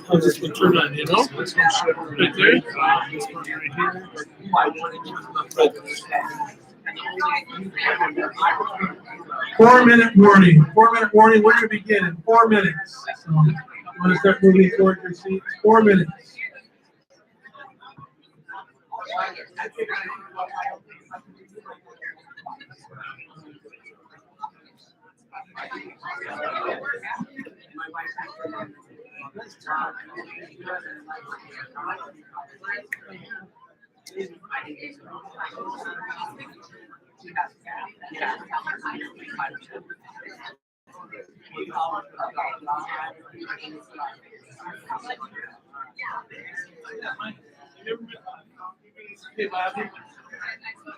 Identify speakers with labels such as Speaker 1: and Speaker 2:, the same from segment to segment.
Speaker 1: I'll just turn on, you know? This one should right there. This one right here. 4-minute warning. 4-minute warning. We're going to begin in 4 minutes. So you want to start moving toward your seats. 4 minutes.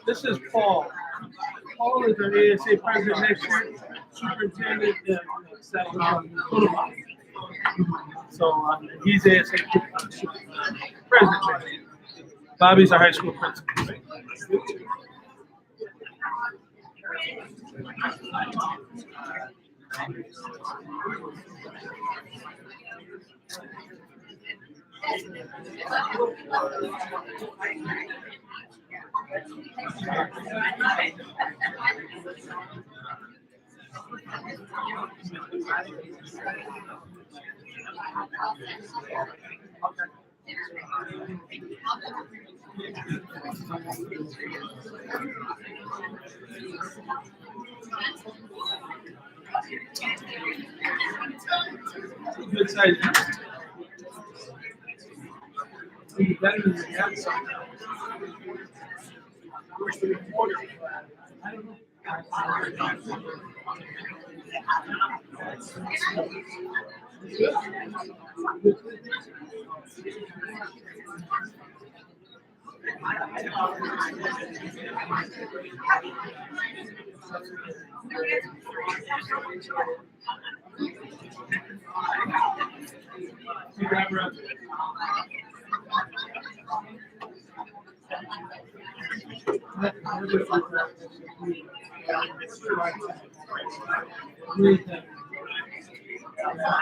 Speaker 1: This is Paul. Paul is our ASA president next year, superintendent so he's ASA president. Bobby's our high school principal. Good size. Better than the outside. I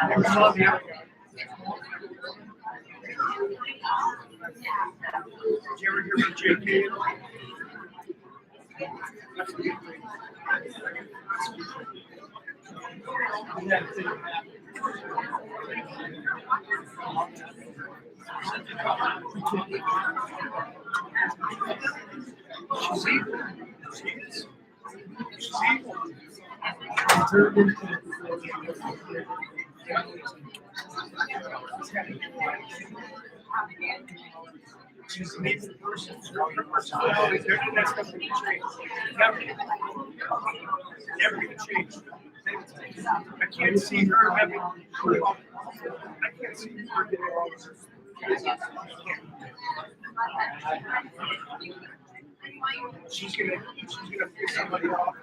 Speaker 1: don't know. She's an amazing person. Her personality, that's never going to change. Never going to change. I can't see her having. I can't see her getting all this. She's gonna pick somebody off.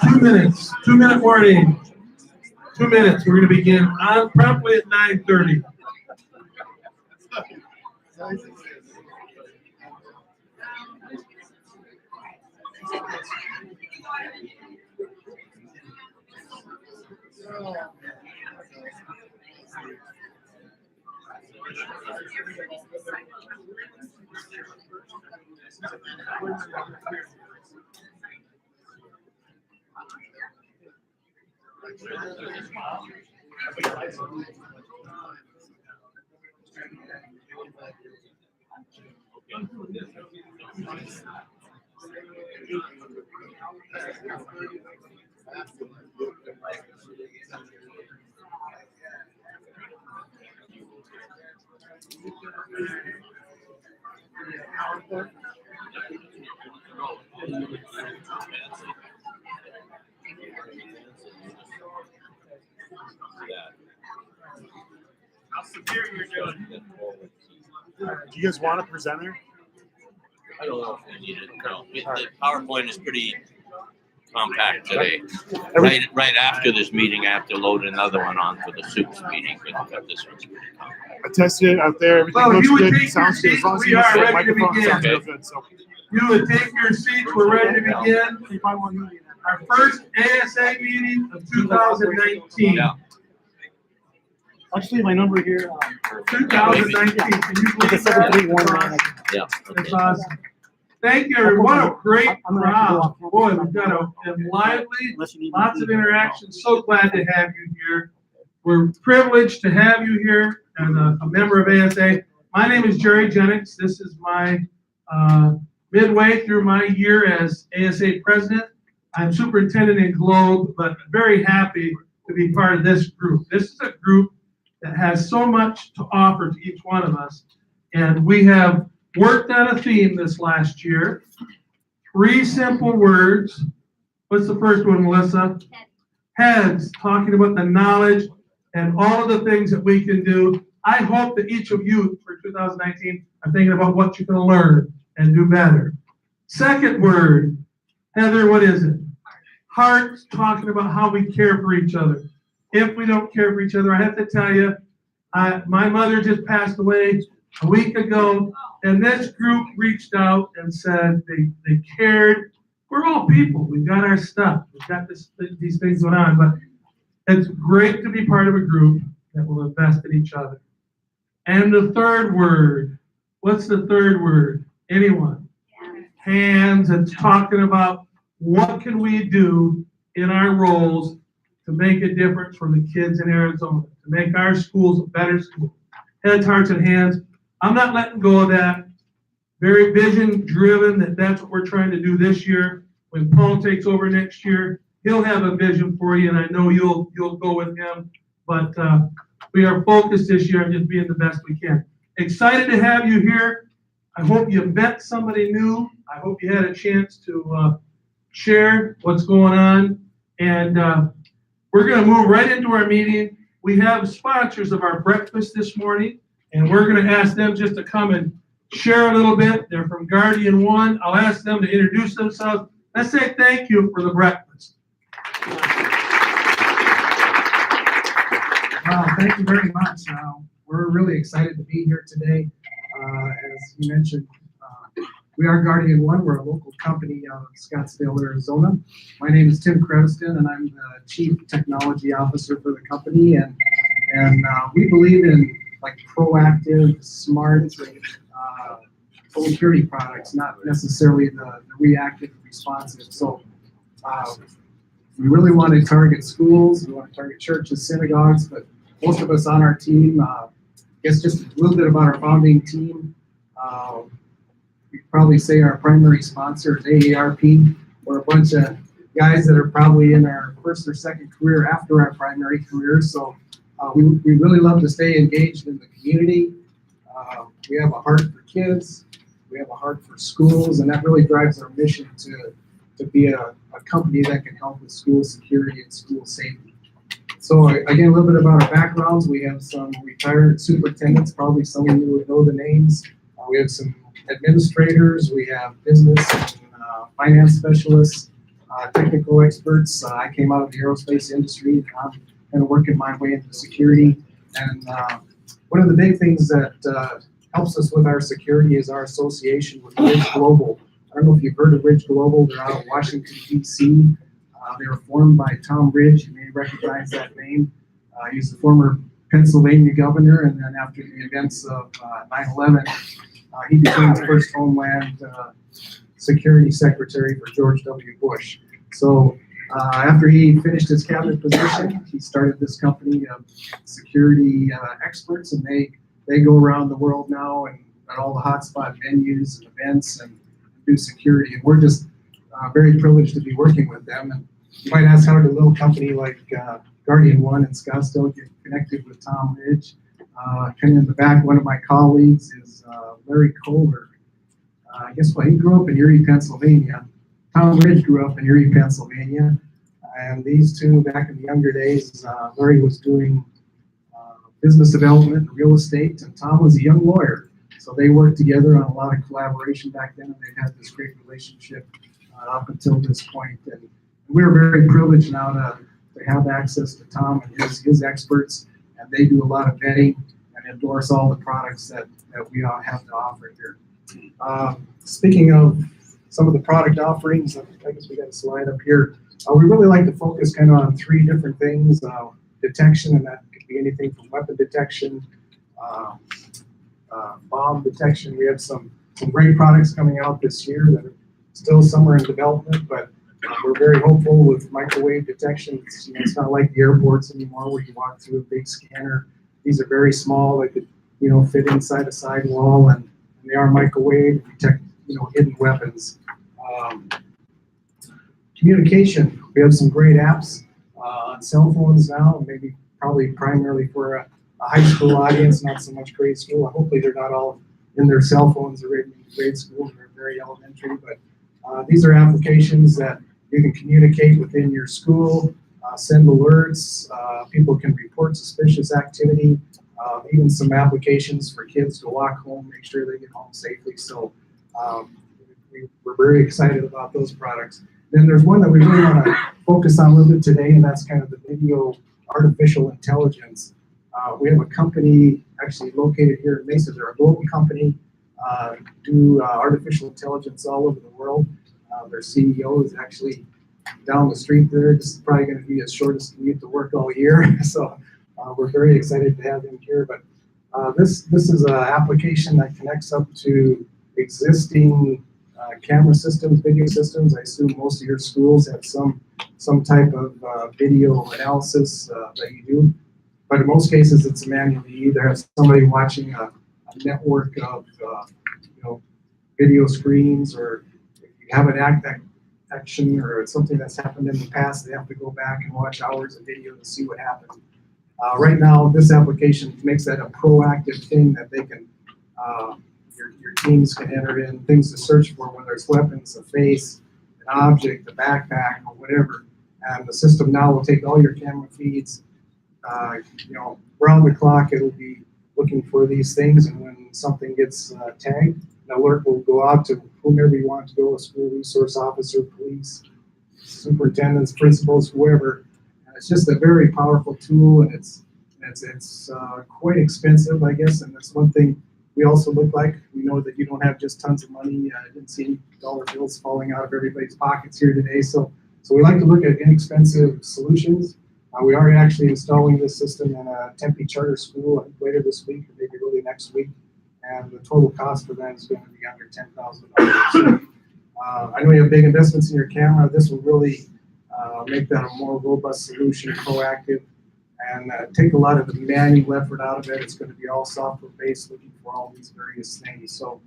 Speaker 1: 2 minutes. 2-minute warning. 2 minutes. We're going to begin on promptly at 9:30. How severe you're doing?
Speaker 2: Do you guys want a presenter?
Speaker 3: I don't know if we need it. No, the PowerPoint is pretty compact today. Right after this meeting, I have to load another one on for the soups meeting, but this one's pretty compact.
Speaker 2: I tested it out there. Everything
Speaker 1: Well,
Speaker 2: looks
Speaker 1: you would
Speaker 2: good.
Speaker 1: take
Speaker 2: Sounds
Speaker 1: your
Speaker 2: good. As long as
Speaker 1: seats.
Speaker 2: you
Speaker 1: We are
Speaker 2: use the
Speaker 1: ready to
Speaker 2: microphone,
Speaker 1: begin.
Speaker 2: sounds real good. So,
Speaker 1: You would take your seats. We're ready to begin our first ASA meeting of 2019.
Speaker 3: Yeah.
Speaker 2: I'll just leave my number here.
Speaker 1: 2019. Can you believe that?
Speaker 3: Yeah.
Speaker 1: That's awesome. Thank you, everyone. What a great crowd. Boy, we've got a lively, lots of interaction. So glad to have you here. We're privileged to have you here as a member of ASA. My name is Jerry Jennings. This is my midway through my year as ASA president. I'm superintendent in Globe, but very happy to be part of this group. This is a group that has so much to offer to each one of us. And we have worked on a theme this last year. 3 simple words. What's the first one, Melissa? Heads, talking about the knowledge and all of the things that we can do. I hope that each of you for 2019 are thinking about what you can learn and do better. Second word, Heather, what is it? Hearts, talking about how we care for each other. If we don't care for each other, I have to tell you, my mother just passed away a week ago, and this group reached out and said they cared. We're all people. We've got our stuff. We've got these things going on, but it's great to be part of a group that will invest in each other. And the third word, what's the third word? Anyone? Hands. It's talking about what can we do in our roles to make a difference for the kids in Arizona, to make our schools a better school. Heads, hearts, and hands. I'm not letting go of that. Very vision driven, that's what we're trying to do this year. When Paul takes over next year, he'll have a vision for you, and I know you'll go with him. But we are focused this year on just being the best we can. Excited to have you here. I hope you met somebody new. I hope you had a chance to share what's going on. And we're going to move right into our meeting. We have sponsors of our breakfast this morning, and we're going to ask them just to come and share a little bit. They're from Guardian One. I'll ask them to introduce themselves. Let's say thank you for the breakfast.
Speaker 4: Thank you very much. We're really excited to be here today. As you mentioned, we are Guardian One. We're a local company out of Scottsdale, Arizona. My name is Tim Creviston, and I'm the Chief Technology Officer for the company. And we believe in like proactive, smart, full security products, not necessarily the reactive, responsive. So we really want to target schools. We want to target churches, synagogues, but most of us on our team, I guess just a little bit about our founding team. We probably say our primary sponsor is AARP. We're a bunch of guys that are probably in our first or second career after our primary career. So we really love to stay engaged in the community. We have a heart for kids. We have a heart for schools, and that really drives our mission to be a company that can help with school security and school safety. So again, a little bit about our backgrounds. We have some retired superintendents, probably some of you would know the names. We have some administrators, we have business and finance specialists, technical experts. I came out of the aerospace industry, and I'm kind of working my way into security. And one of the big things that helps us with our security is our association with Ridge Global. I don't know if you've heard of Ridge Global. They're out of Washington, D.C. They were formed by Tom Ridge. You may recognize that name. He's the former Pennsylvania governor, and then after the events of 9/11, he became the first Homeland Security Secretary for George W. Bush. So after he finished his cabinet position, he started this company of security experts, and they go around the world now and at all the hotspot venues and events and do security. And we're just very privileged to be working with them. And you might ask, how did a little company like Guardian One in Scottsdale get connected with Tom Ridge? Kind of in the back, one of my colleagues is Larry Kohler. Guess what? He grew up in Erie, Pennsylvania. Tom Ridge grew up in Erie, Pennsylvania. And these two, back in the younger days, Larry was doing business development and real estate, and Tom was a young lawyer. So they worked together on a lot of collaboration back then, and they've had this great relationship up until this point. And we're very privileged now to have access to Tom and his experts, and they do a lot of vetting and endorse all the products that we all have to offer here. Speaking of some of the product offerings, I guess we got a slide up here. We really like to focus kind of on three different things. Detection, and that could be anything from weapon detection, bomb detection. We have some great products coming out this year that are still somewhere in development, but we're very hopeful with microwave detection. It's not like the airports anymore where you walk through a big scanner. These are very small. They could fit inside a sidewall, and they are microwave to detect hidden weapons. Communication. We have some great apps on cell phones now, maybe probably primarily for a high school audience, not so much grade school. Hopefully they're not all in their cell phones already in grade school. They're very elementary, but these are applications that you can communicate within your school, send alerts, people can report suspicious activity, even some applications for kids to walk home, make sure they get home safely. So we're very excited about those products. Then there's one that we really want to focus on a little bit today, and that's kind of the video artificial intelligence. We have a company actually located here in Mesa. They're a global company, do artificial intelligence all over the world. Their CEO is actually down the street there. This is probably going to be his shortest commute to work all year. So we're very excited to have him here. But this is an application that connects up to existing camera systems, video systems. I assume most of your schools have some type of video analysis that you do. But in most cases, it's manual. You either have somebody watching a network of video screens, or if you have an action or something that's happened in the past, they have to go back and watch hours of video to see what happened. Right now, this application makes that a proactive thing that they can, your teams can enter in things to search for, whether it's weapons, a face, an object, a backpack, or whatever. And the system now will take all your camera feeds, round the clock. It'll be looking for these things, and when something gets tagged, an alert will go out to whomever you want to go, a school resource officer, police, superintendents, principals, whoever. And it's just a very powerful tool, and it's quite expensive, I guess, and that's one thing we also look like. We know that you don't have just tons of money. I didn't see any dollar bills falling out of everybody's pockets here today, so we like to look at inexpensive solutions. We are actually installing this system in a Tempe charter school, I think later this week or maybe early next week, and the total cost for that is going to be under $10,000. So, I know you have big investments in your camera. This will really make that a more robust solution, proactive, and take a lot of the manual effort out of it. It's going to be all software based, looking for all these various things. So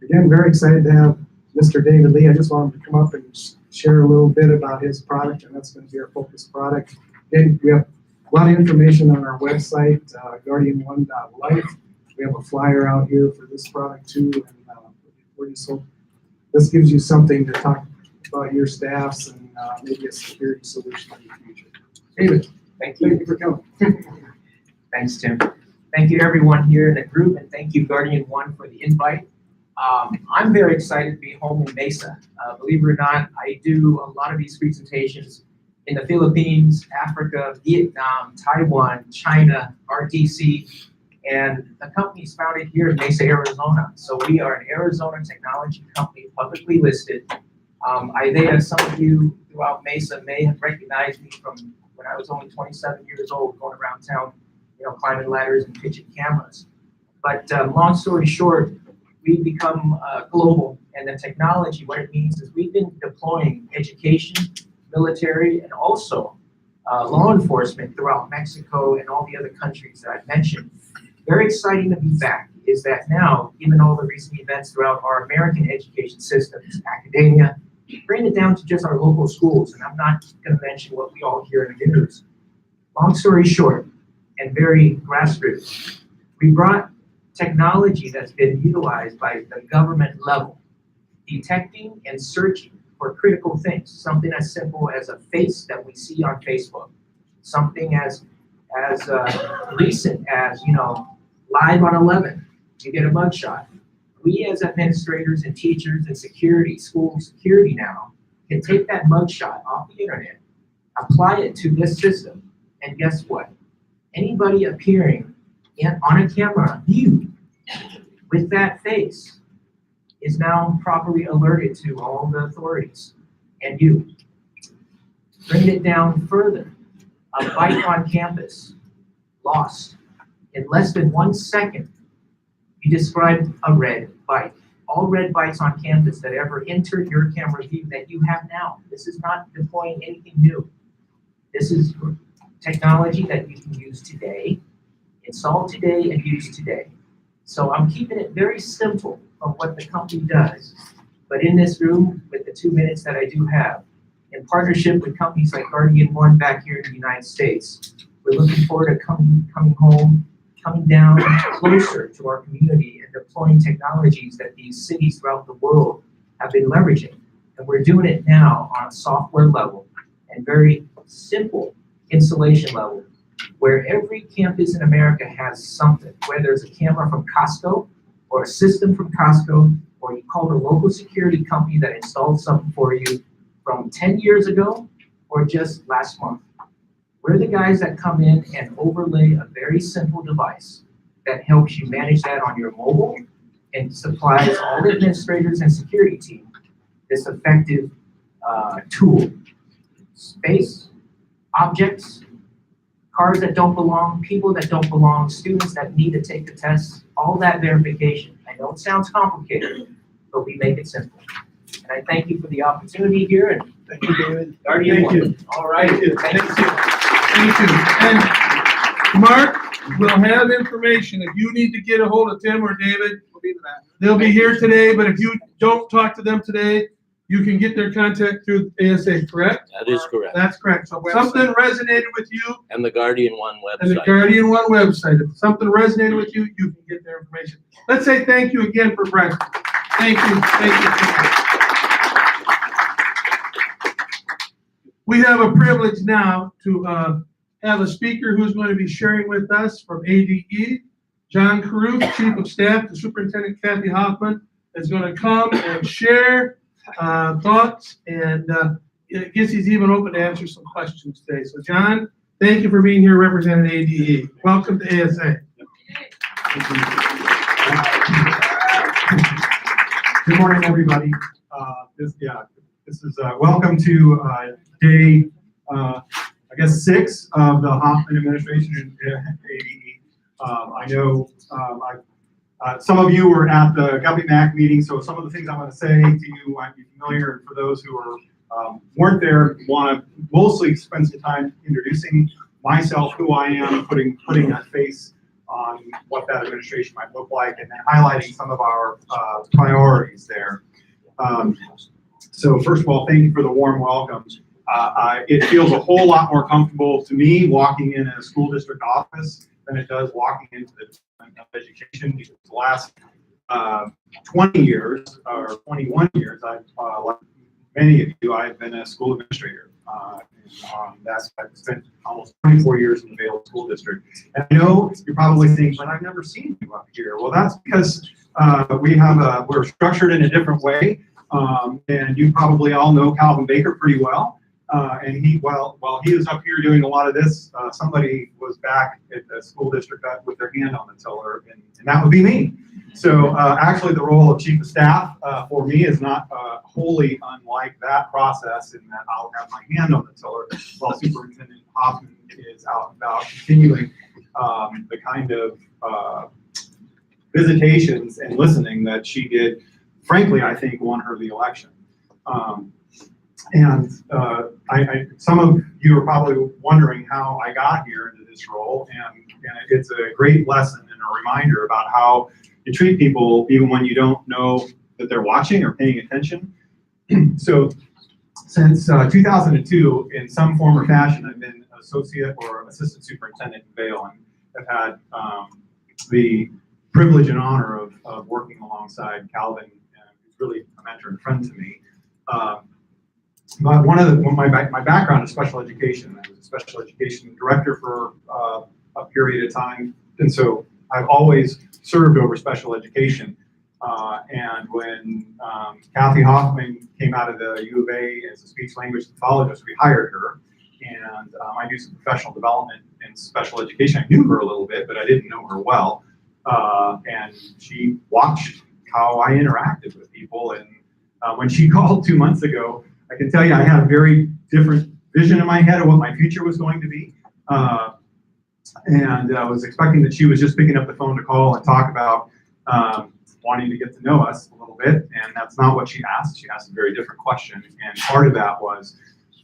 Speaker 4: again, very excited to have Mr. David Lee. I just want him to come up and share a little bit about his product, and that's going to be our focus product. Again, we have a lot of information on our website, guardian1.life. We have a flyer out here for this product too, and we just hope this gives you something to talk about your staffs and maybe a security solution in the future. David,
Speaker 5: Thank you.
Speaker 4: thank you for coming.
Speaker 5: Thanks, Tim. Thank you to everyone here in the group, and thank you, Guardian One, for the invite. I'm very excited to be home in Mesa. Believe it or not, I do a lot of these presentations in the Philippines, Africa, Vietnam, Taiwan, China, RTC, and the company's founded here in Mesa, Arizona. So we are an Arizona technology company, publicly listed. Isaiah, some of you throughout Mesa may have recognized me from when I was only 27 years old, going around town, climbing ladders and pitching cameras. But long story short, we've become global, and the technology, what it means is we've been deploying education, military, and also law enforcement throughout Mexico and all the other countries that I've mentioned. Very exciting to be back. is that now, given all the recent events throughout our American education systems, academia, bring it down to just our local schools, and I'm not going to mention what we all hear in the news. Long story short, and very grassroots, we brought technology that's been utilized by the government level, detecting and searching for critical things, something as simple as a face that we see on Facebook, something as recent as, live on 11, you get a mugshot. We as administrators and teachers and security, school security now, can take that mugshot off the internet, apply it to this system, and guess what? Anybody appearing on a camera view with that face is now properly alerted to all the authorities and you. Bring it down further. A bike on campus, lost. In less than 1 second, you described a red bike. All red bikes on campus that ever entered your camera view that you have now. This is not deploying anything new. This is technology that you can use today, install today, and use today. So I'm keeping it very simple on what the company does. But in this room, with the 2 minutes that I do have, in partnership with companies like Guardian One back here in the United States, we're looking forward to coming home, coming down closer to our community and deploying technologies that these cities throughout the world have been leveraging. And we're doing it now on a software level and very simple installation level, where every campus in America has something, whether it's a camera from Costco or a system from Costco, or you call the local security company that installed something for you from 10 years ago or just last month. We're the guys that come in and overlay a very simple device that helps you manage that on your mobile and supplies all the administrators and security team this effective tool. Space, objects, cars that don't belong, people that don't belong, students that need to take the test, all that verification. I know it sounds complicated, but we make it simple. And I thank you for the opportunity here. And
Speaker 2: Thank you, David.
Speaker 5: Guardian
Speaker 1: Thank you.
Speaker 5: One. All right.
Speaker 1: Thank you.
Speaker 5: Thank you.
Speaker 1: Thank you. And Mark will have information. If you need to get a hold of Tim or David, they'll be here today, but if you don't talk to them today, you can get their contact through ASA, correct?
Speaker 3: That is correct.
Speaker 1: That's correct. So if something resonated with you
Speaker 3: And the Guardian One
Speaker 1: and the
Speaker 3: website.
Speaker 1: Guardian One website, if something resonated with you, you can get their information. Let's say thank you again for Brent. Thank you. Thank you. We have a privilege now to have a speaker who's going to be sharing with us from ADE. John Caruth, Chief of Staff to Superintendent Kathy Hoffman, is going to come and share thoughts, and I guess he's even open to answer some questions today. So John, thank you for being here representing ADE. Welcome to ASA.
Speaker 6: Good morning, everybody. This is welcome to day, I guess, 6 of the Hoffman administration in ADE. I know some of you were at the Guppy Mac meeting, so some of the things I'm going to say to you might be familiar. And for those who weren't there, want to mostly spend some time introducing myself, who I am, putting that face on what that administration might look like, and then highlighting some of our priorities there. So first of all, thank you for the warm welcome. It feels a whole lot more comfortable to me walking in a school district office than it does walking into the Department of Education, because the last 20 years or 21 years, like many of you, I've been a school administrator. I've spent almost 24 years in the Vail School District. And I know you're probably thinking, but I've never seen you up here. Well, that's because we're structured in a different way. And you probably all know Calvin Baker pretty well. And while he was up here doing a lot of this, somebody was back at the school district with their hand on the tiller, and that would be me. So actually the role of chief of staff for me is not wholly unlike that process, in that I'll have my hand on the tiller while Superintendent Hoffman is out and about continuing the kind of visitations and listening that she did. Frankly, I think won her the election. Some of you are probably wondering how I got here into this role, and it's a great lesson and a reminder about how you treat people even when you don't know that they're watching or paying attention. So since 2002, in some form or fashion, I've been associate or assistant superintendent in Vail, and have had the privilege and honor of working alongside Calvin, who's really a mentor and friend to me. But my background is special education. I was a special education director for a period of time, and so I've always served over special education. And when Kathy Hoffman came out of the U of A as a speech language pathologist, we hired her, and I do some professional development in special education. I knew her a little bit, but I didn't know her well. And she watched how I interacted with people. And when she called 2 months ago, I can tell you I had a very different vision in my head of what my future was going to be. And I was expecting that she was just picking up the phone to call and talk about wanting to get to know us a little bit. And that's not what she asked. She asked a very different question. And part of that was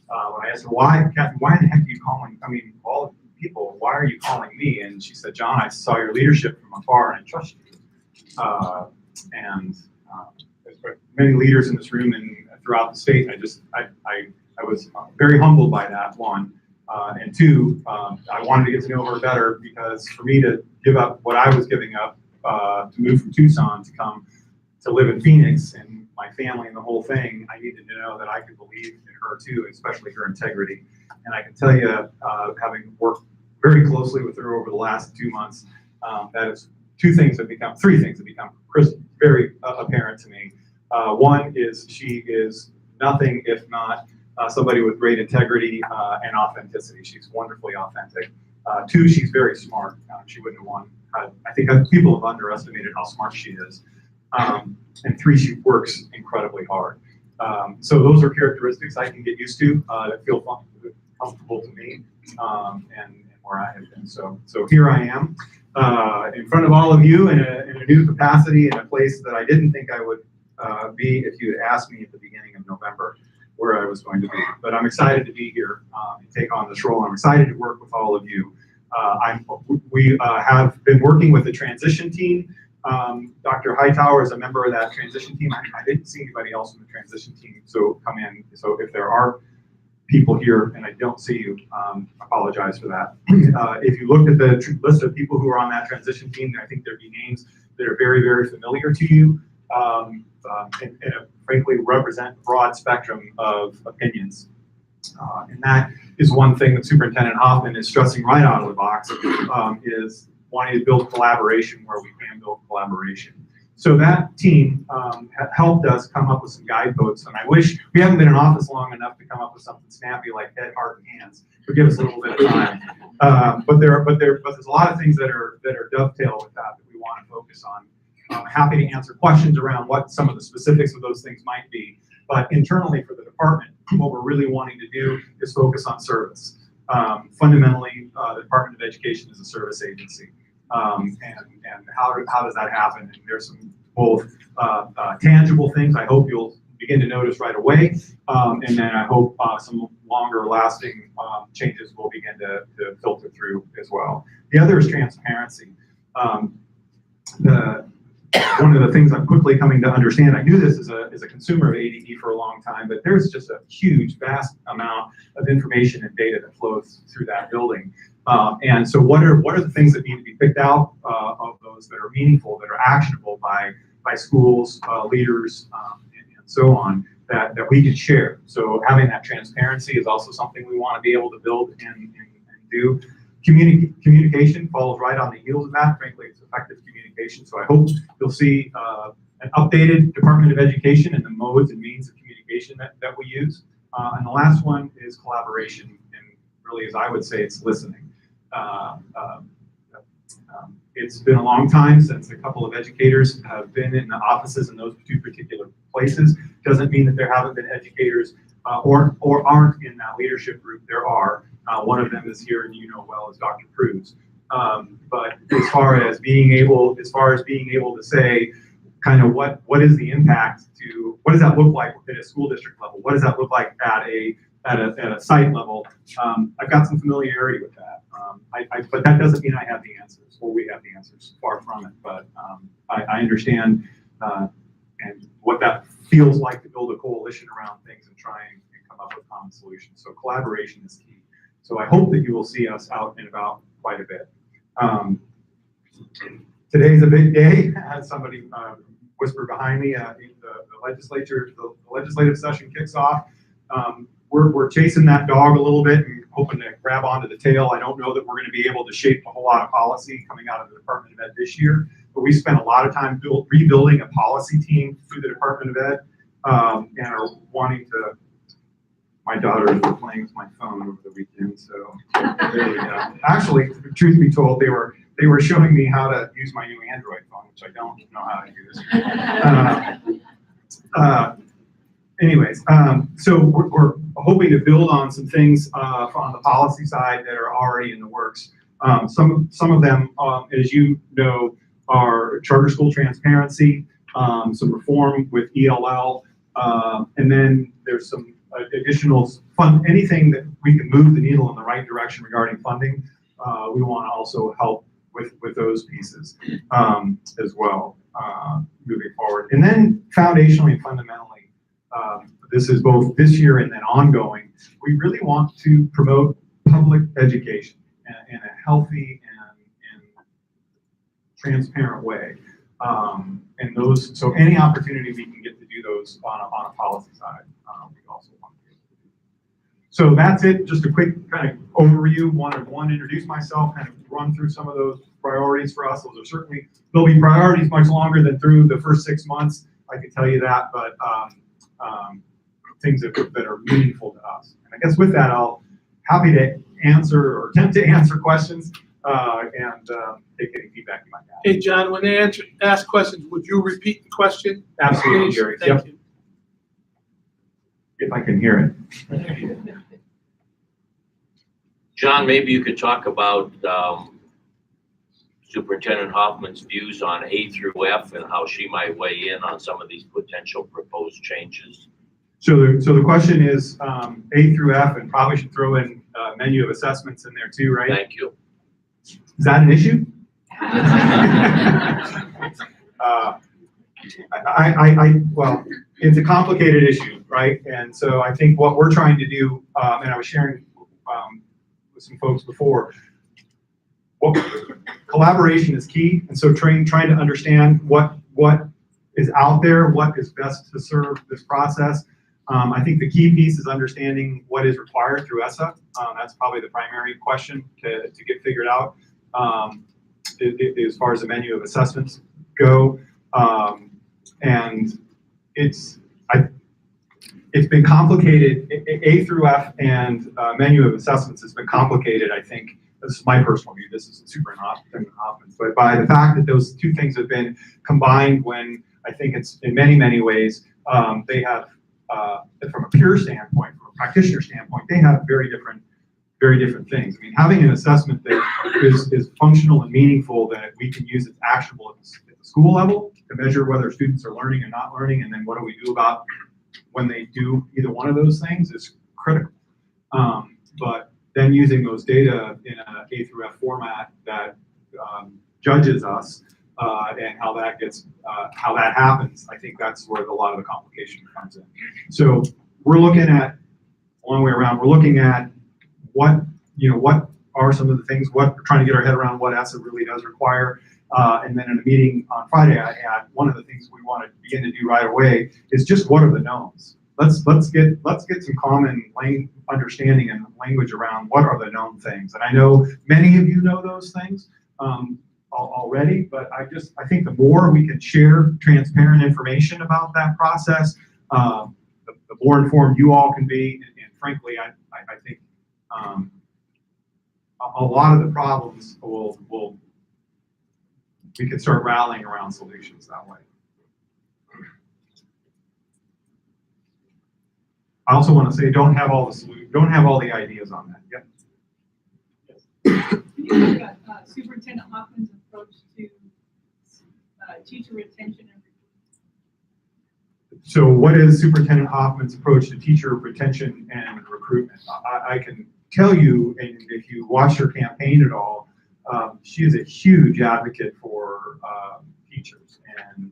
Speaker 6: when I asked her, Kathy, why the heck are you calling? I mean, all of the people, why are you calling me? And she said, John, I saw your leadership from afar and I trust you. There's many leaders in this room and throughout the state. I was very humbled by that, one. And two, I wanted to get to know her better, because for me to give up what I was giving up to move from Tucson to come to live in Phoenix and my family and the whole thing, I needed to know that I could believe in her too, especially her integrity. And I can tell you, having worked very closely with her over the last 2 months, that is three things have become very apparent to me. One is she is nothing if not somebody with great integrity and authenticity. She's wonderfully authentic. Two, she's very smart. She wouldn't have won. I think people have underestimated how smart she is. And three, she works incredibly hard. So those are characteristics I can get used to that feel comfortable to me and where I have been. So here I am in front of all of you in a new capacity, in a place that I didn't think I would be if you had asked me at the beginning of November where I was going to be. But I'm excited to be here and take on this role. I'm excited to work with all of you. We have been working with the transition team. Dr. Hightower is a member of that transition team. I didn't see anybody else from the transition team come in. So if there are people here and I don't see you, apologize for that. If you looked at the list of people who are on that transition team, I think there'd be names that are very, very familiar to you. And frankly represent a broad spectrum of opinions. And that is one thing that Superintendent Hoffman is stressing right out of the box, is wanting to build collaboration where we can build collaboration. So that team helped us come up with some guideposts, and I wish we haven't been in office long enough to come up with something snappy like head, heart, and hands. So give us a little bit of time. But there's a lot of things that are dovetail with that we want to focus on. I'm happy to answer questions around what some of the specifics of those things might be. But internally for the department, what we're really wanting to do is focus on service. Fundamentally, the Department of Education is a service agency. And how does that happen? And there's some both tangible things I hope you'll begin to notice right away. And then I hope some longer lasting changes will begin to filter through as well. The other is transparency. One of the things I'm quickly coming to understand, I knew this as a consumer of ADE for a long time, but there's just a huge, vast amount of information and data that flows through that building. And so what are the things that need to be picked out of those that are meaningful, that are actionable by schools, leaders, and so on, that we can share. So having that transparency is also something we want to be able to build and do. Communication follows right on the heels of that. Frankly, it's effective communication. So I hope you'll see an updated Department of Education and the modes and means of communication that we use. And the last one is collaboration. And really, as I would say, it's listening. It's been a long time since a couple of educators have been in the offices in those two particular places. Doesn't mean that there haven't been educators or aren't in that leadership group. There are. One of them is here, and you know well, is Dr. Cruz. But as far as being able to say, kind of what is the impact to, what does that look like at a school district level? What does that look like at at a site level, I've got some familiarity with that. But that doesn't mean I have the answers, or we have the answers. Far from it. But I understand and what that feels like to build a coalition around things and try and come up with common solutions. So collaboration is key. So I hope that you will see us out and about quite a bit. Today's a big day, as somebody whispered behind me. The legislative session kicks off. We're chasing that dog a little bit and hoping to grab onto the tail. I don't know that we're going to be able to shape a whole lot of policy coming out of the Department of Ed this year, but we spent a lot of time rebuilding a policy team through the Department of Ed, and are wanting to. My daughters were playing with my phone over the weekend, so actually, truth be told, they were showing me how to use my new Android phone, which I don't know how to use. Anyways, so we're hoping to build on some things on the policy side that are already in the works. Some of them, as you know, are charter school transparency, some reform with ELL, and then there's some additional anything that we can move the needle in the right direction regarding funding. We want to also help with those pieces as well moving forward. And then foundationally and fundamentally, this is both this year and then ongoing, we really want to promote public education in a healthy and transparent way. So any opportunity we can get to do those on a policy side, we also want to do. So that's it, just a quick kind of overview. Wanted to introduce myself, kind of run through some of those priorities for us. Those are certainly, there'll be priorities much longer than through the first 6 months, I can tell you that, but things that are meaningful to us. And I guess with that, I'll happy to answer or attempt to answer questions and take any feedback you might have.
Speaker 1: Hey, John, when they ask questions, would you repeat the question?
Speaker 6: Absolutely, Jerry.
Speaker 1: Thank you.
Speaker 6: If I can hear it.
Speaker 3: John, maybe you could talk about Superintendent Hoffman's views on A through F and how she might weigh in on some of these potential proposed changes.
Speaker 6: So the question is A through F, and probably should throw in a menu of assessments in there too, right?
Speaker 3: Thank you.
Speaker 6: Is that an issue? Well, it's a complicated issue, right? And so I think what we're trying to do, and I was sharing with some folks before, collaboration is key. And so trying to understand what is out there, what is best to serve this process. I think the key piece is understanding what is required through ESA. That's probably the primary question to get figured out as far as the menu of assessments go. And it's been complicated. A through F and menu of assessments has been complicated, I think. This is my personal view. This is Superintendent Hoffman's. But by the fact that those two things have been combined, when I think it's in many ways, they have, from a pure standpoint, from a practitioner standpoint, they have very different things. I mean, having an assessment that is functional and meaningful, that we can use as actionable at the school level to measure whether students are learning or not learning, and then what do we do about when they do either one of those things, is critical. But then using those data in a A through F format that judges us and how that happens, I think that's where a lot of the complication comes in. So we're looking at, a long way around, we're looking at what are some of the things, we're trying to get our head around what ESSA really does require. And then in a meeting on Friday, I had one of the things we want to begin to do right away is just what are the knowns. Let's get some common understanding and language around what are the known things. And I know many of you know those things already, but I think the more we can share transparent information about that process, the more informed you all can be. And frankly, I think a lot of the problems we can start rallying around solutions that way. I also want to say, don't have all the ideas on that. Yep.
Speaker 7: Can you talk about Superintendent Hoffman's approach to teacher retention and recruitment?
Speaker 6: The So what is Superintendent Hoffman's approach to teacher retention and recruitment? I can tell you, and if you watch her campaign at all, she is a huge advocate for teachers, and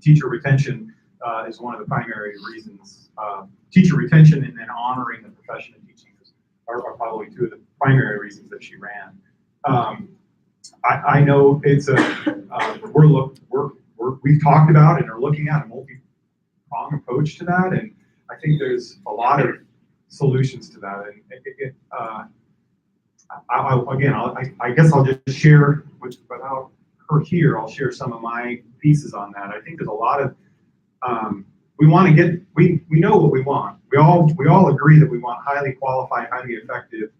Speaker 6: teacher retention is one of the primary reasons. Teacher retention and then honoring the profession of teaching are probably two of the primary reasons that she ran. I know it's we've talked about and are looking at a multi-pronged approach to that, and I think there's a lot of solutions to that. And I guess I'll just share, without her here, I'll share some of my pieces on that. I think there's a lot of we know what we want. We all agree that we want highly qualified, highly effective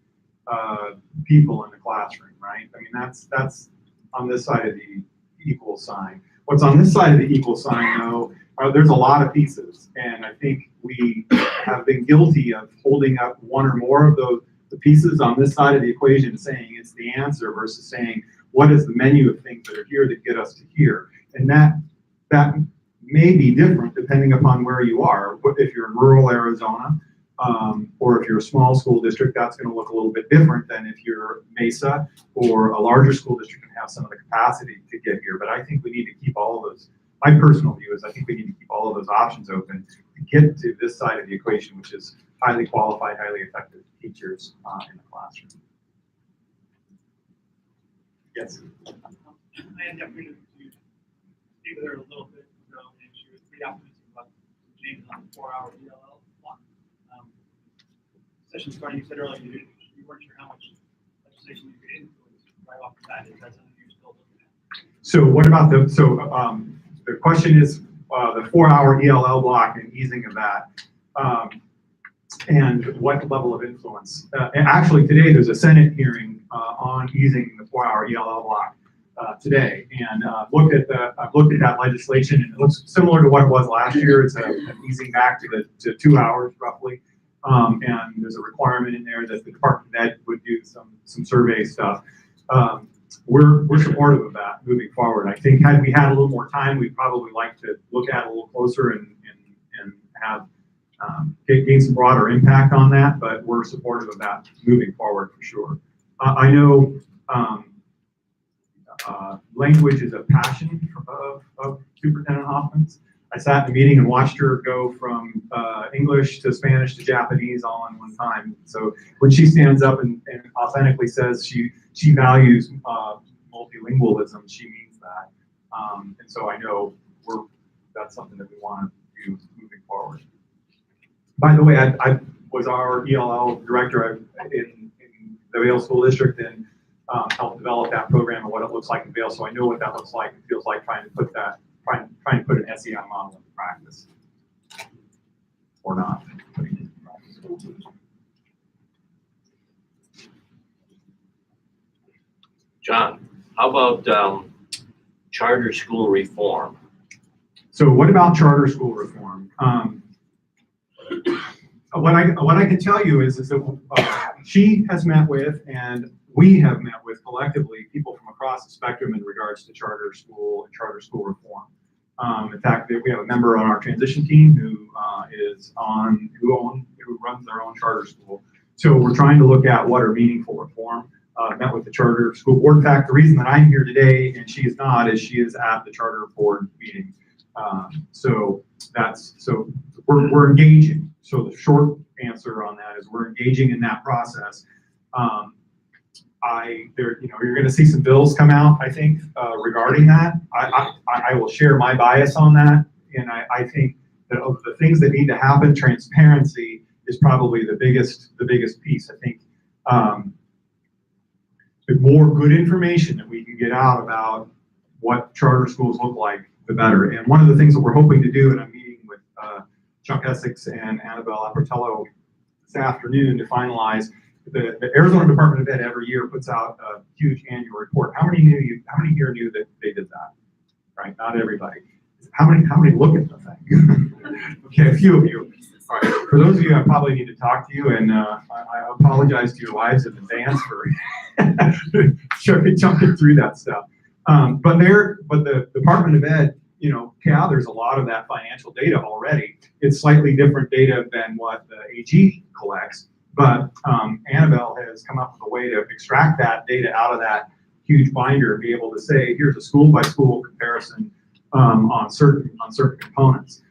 Speaker 6: people in the classroom, right? I mean, that's on this side of the equal sign. What's on this side of the equal sign, though, there's a lot of pieces, and I think we have been guilty of holding up one or more of the pieces on this side of the equation, saying it's the answer versus saying what is the menu of things that are here that get us to here, and that may be different depending upon where you are. If you're in rural Arizona, or if you're a small school district, that's going to look a little bit different than if you're Mesa or a larger school district and have some of the capacity to get here. But I think we need to keep all of those. My personal view is I think we need to keep all of those options open to get to this side of the equation, which is highly qualified, highly effective teachers in the classroom. Yes.
Speaker 8: I had the opportunity to speak with her a little bit ago, and she was pretty optimistic about James on the 4-hour ELL block. Session starting, you said earlier you weren't sure how much legislation you could influence right off the bat. Is that something you're still looking at?
Speaker 6: So what about the question is the 4-hour ELL block and easing of that, and what level of influence? And actually today there's a Senate hearing on easing the 4-hour ELL block today, and I've looked at that legislation, and it looks similar to what it was last year. It's an easing back to 2 hours roughly, and there's a requirement in there that the Department of Ed would do some survey stuff. We're supportive of that moving forward. I think had we had a little more time, we'd probably like to look at it a little closer and have gain some broader impact on that, but we're supportive of that moving forward for sure. I know language is a passion of Superintendent Hoffman's. I sat in a meeting and watched her go from English to Spanish to Japanese all in one time. So when she stands up and authentically says she values multilingualism, she means that. And so I know that's something that we want to do moving forward. By the way, I was our ELL director in the Vail School District and helped develop that program and what it looks like in Vail. So I know what that looks like. It feels like trying to put an SEI model into practice, or not.
Speaker 3: John, how about charter school reform?
Speaker 6: So what about charter school reform? What I can tell you is that she has met with, and we have met with collectively, people from across the spectrum in regards to charter school and charter school reform. In fact, we have a member on our transition team who runs their own charter school. So we're trying to look at what are meaningful reform. Met with the charter school board. In fact, the reason that I'm here today and she is not is she is at the charter board meeting. So we're engaging. So the short answer on that is we're engaging in that process. You're going to see some bills come out, I think, regarding that. I will share my bias on that, and I think that of the things that need to happen, transparency is probably the biggest piece. I think the more good information that we can get out about what charter schools look like, the better. And one of the things that we're hoping to do, and I'm meeting with Chuck Essex and Annabelle Apertello this afternoon to finalize. The Arizona Department of Ed every year puts out a huge annual report. How many here knew that they did that? Right, not everybody. How many look at the thing? Okay, a few of you. All right. For those of you, I probably need to talk to you, and I apologize to your wives in advance for jumping through that stuff. But the Department of Ed gathers a lot of that financial data already. It's slightly different data than what the AG collects, but Annabelle has come up with a way to extract that data out of that huge binder and be able to say, here's a school by school comparison on certain components.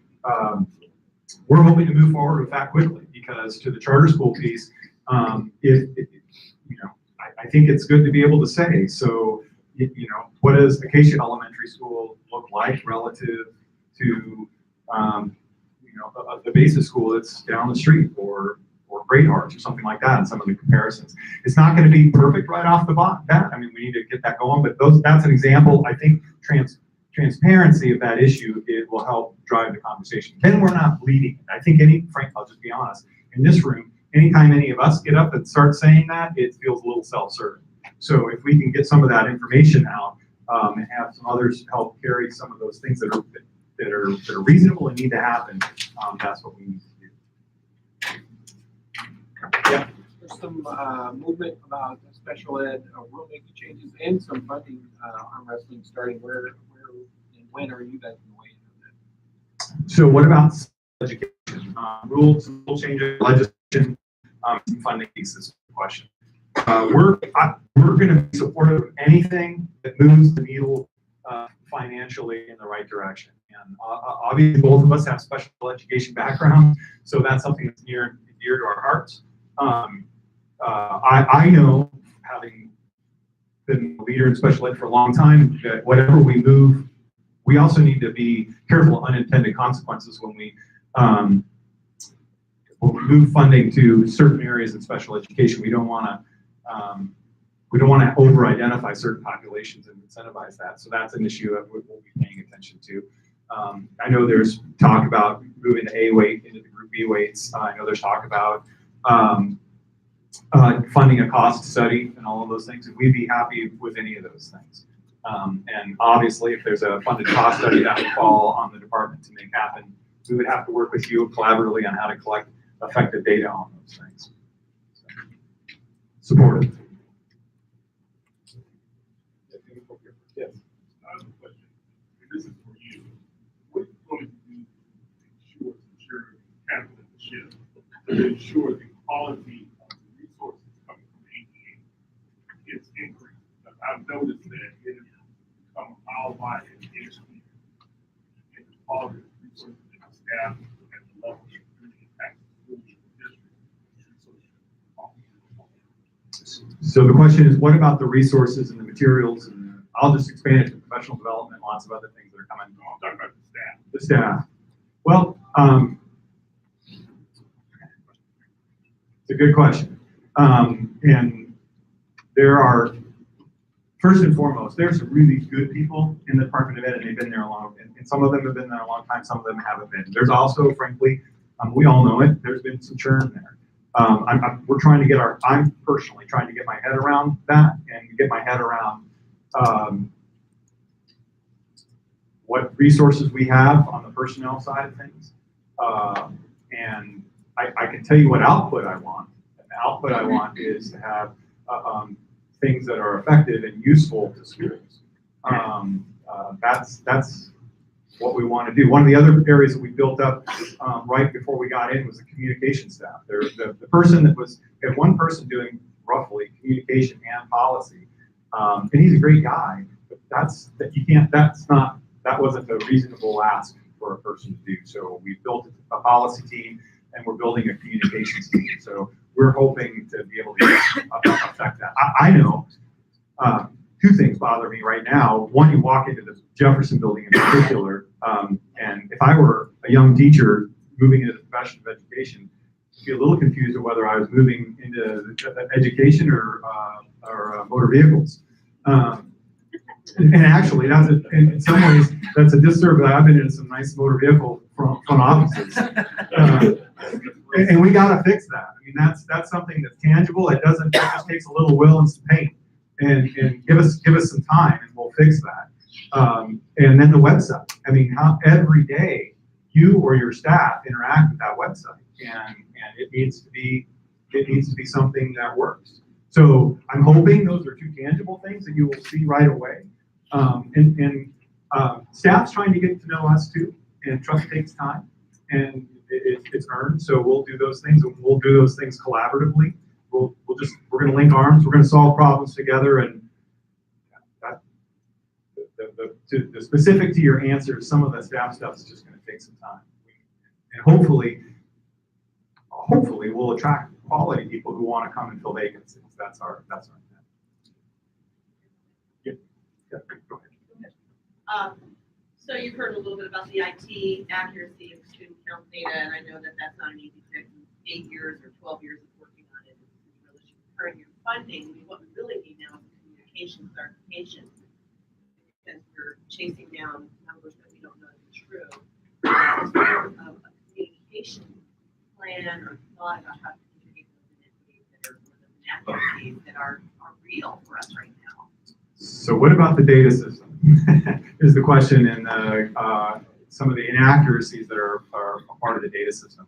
Speaker 6: We're hoping to move forward with that quickly because to the charter school piece, I think it's good to be able to say, so, what does Acacia Elementary School look like relative to, the basis school that's down the street or Great Hearts or something like that in some of the comparisons. It's not going to be perfect right off the bat. I mean, we need to get that going, but that's an example. I think transparency of that issue, it will help drive the conversation. Then we're not bleeding. I think Frank, I'll just be honest, in this room, anytime any of us get up and start saying that, it feels a little self-serving. So if we can get some of that information out and have some others help carry some of those things that are reasonable and need to happen, that's what we need to do. Yeah.
Speaker 9: There's some movement about special ed rulemaking changes and some funding on wrestling starting. Where and when are you guys going to weigh in on that?
Speaker 6: So what about education? Rules, rule changes, legislation, funding pieces. Question. We're going to be supportive of anything that moves the needle financially in the right direction. And obviously, both of us have special education backgrounds, so that's something that's near and dear to our hearts. I know, having been a leader in special ed for a long time, that whatever we move, we also need to be careful of unintended consequences when we move funding to certain areas in special education. We don't want to over-identify certain populations and incentivize that. So that's an issue that we'll be paying attention to. I know there's talk about moving the A weight into the group B weights. I know there's talk about funding a cost study and all of those things, and we'd be happy with any of those things. And obviously, if there's a funded cost study, that would fall on the department to make happen. We would have to work with you collaboratively on how to collect effective data on those things. So, supportive. Yes.
Speaker 10: I have a question. This is for you. What are you going to do to ensure capital in the ship to ensure the quality of the resources coming from ADA is increased? Because I've noticed that it has become a mile wide in the industry, and the quality of the resources and the staff at the level of really impact the district.
Speaker 6: So the question is, what about the resources and the materials? And I'll just expand it to professional development, lots of other things that are coming.
Speaker 10: I'm talking about the staff.
Speaker 6: The staff. Well, it's a good question. And there are, first and foremost, there's some really good people in the Department of Ed, and they've been there a long time. And some of them have been there a long time, some of them haven't been. There's also, frankly, we all know it, there's been some churn there. We're trying to get I'm personally trying to get my head around that and get my head around what resources we have on the personnel side of things. And I can tell you what output I want. And the output I want is to have things that are effective and useful to schools. That's what we want to do. One of the other areas that we built up right before we got in was the communication staff. The person that we had one person doing roughly communication and policy, and he's a great guy. But that wasn't a reasonable ask for a person to do. So we built a policy team, and we're building a communications team. So we're hoping to be able to affect that. I know. Two things bother me right now. One, you walk into the Jefferson building in particular, and if I were a young teacher moving into the profession of education, I'd be a little confused of whether I was moving into education or motor vehicles. And actually, in some ways, that's a disservice. I've been in some nice motor vehicle front offices. And we got to fix that. I mean, that's something that's tangible. It just takes a little will and some paint. And give us some time, and we'll fix that. And then the website. I mean, how every day you or your staff interact with that website, and it needs to be something that works. So I'm hoping those are two tangible things that you will see right away. And Staff's trying to get to know us too, and trust takes time, and it's earned. So we'll do those things, and we'll do those things collaboratively. We're going to link arms. We're going to solve problems together, and that, the specific to your answer, some of the staff stuff is just going to take some time, and hopefully we'll attract quality people who want to come and fill vacancies. That's our intent. Yeah. Go ahead.
Speaker 11: So you've heard a little bit about the IT accuracy of student count data, and I know that that's not an easy fix. 8 years or 12 years of working on it is really current year funding. I mean, what we really need now is communication clarification, because we're chasing down numbers that we don't know to be true. Is there a communication plan or thought about how to communicate those entities that are inaccuracies that are real for us right now?
Speaker 6: So what about the data system? Is the question, and some of the inaccuracies that are a part of the data system.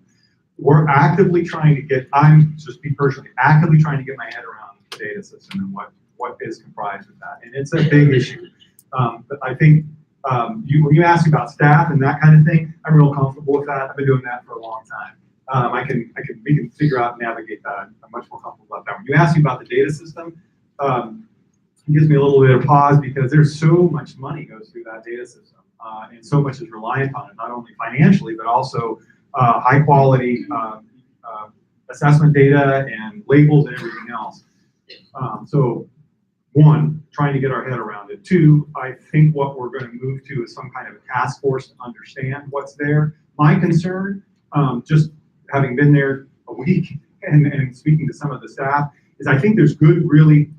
Speaker 6: We're actively trying to get, I'm just me personally, actively trying to get my head around the data system and what is comprised of that. And it's a big issue. But I think when you ask about staff and that kind of thing, I'm real comfortable with that. I've been doing that for a long time. We can figure out and navigate that. I'm much more comfortable about that. When you ask me about the data system, it gives me a little bit of pause because there's so much money goes through that data system, and so much is reliant on it, not only financially, but also high quality assessment data and labels and everything else. So one, trying to get our head around it. Two, I think what we're going to move to is some kind of a task force to understand what's there. My concern, just having been there a week and speaking to some of the staff, is I think there's really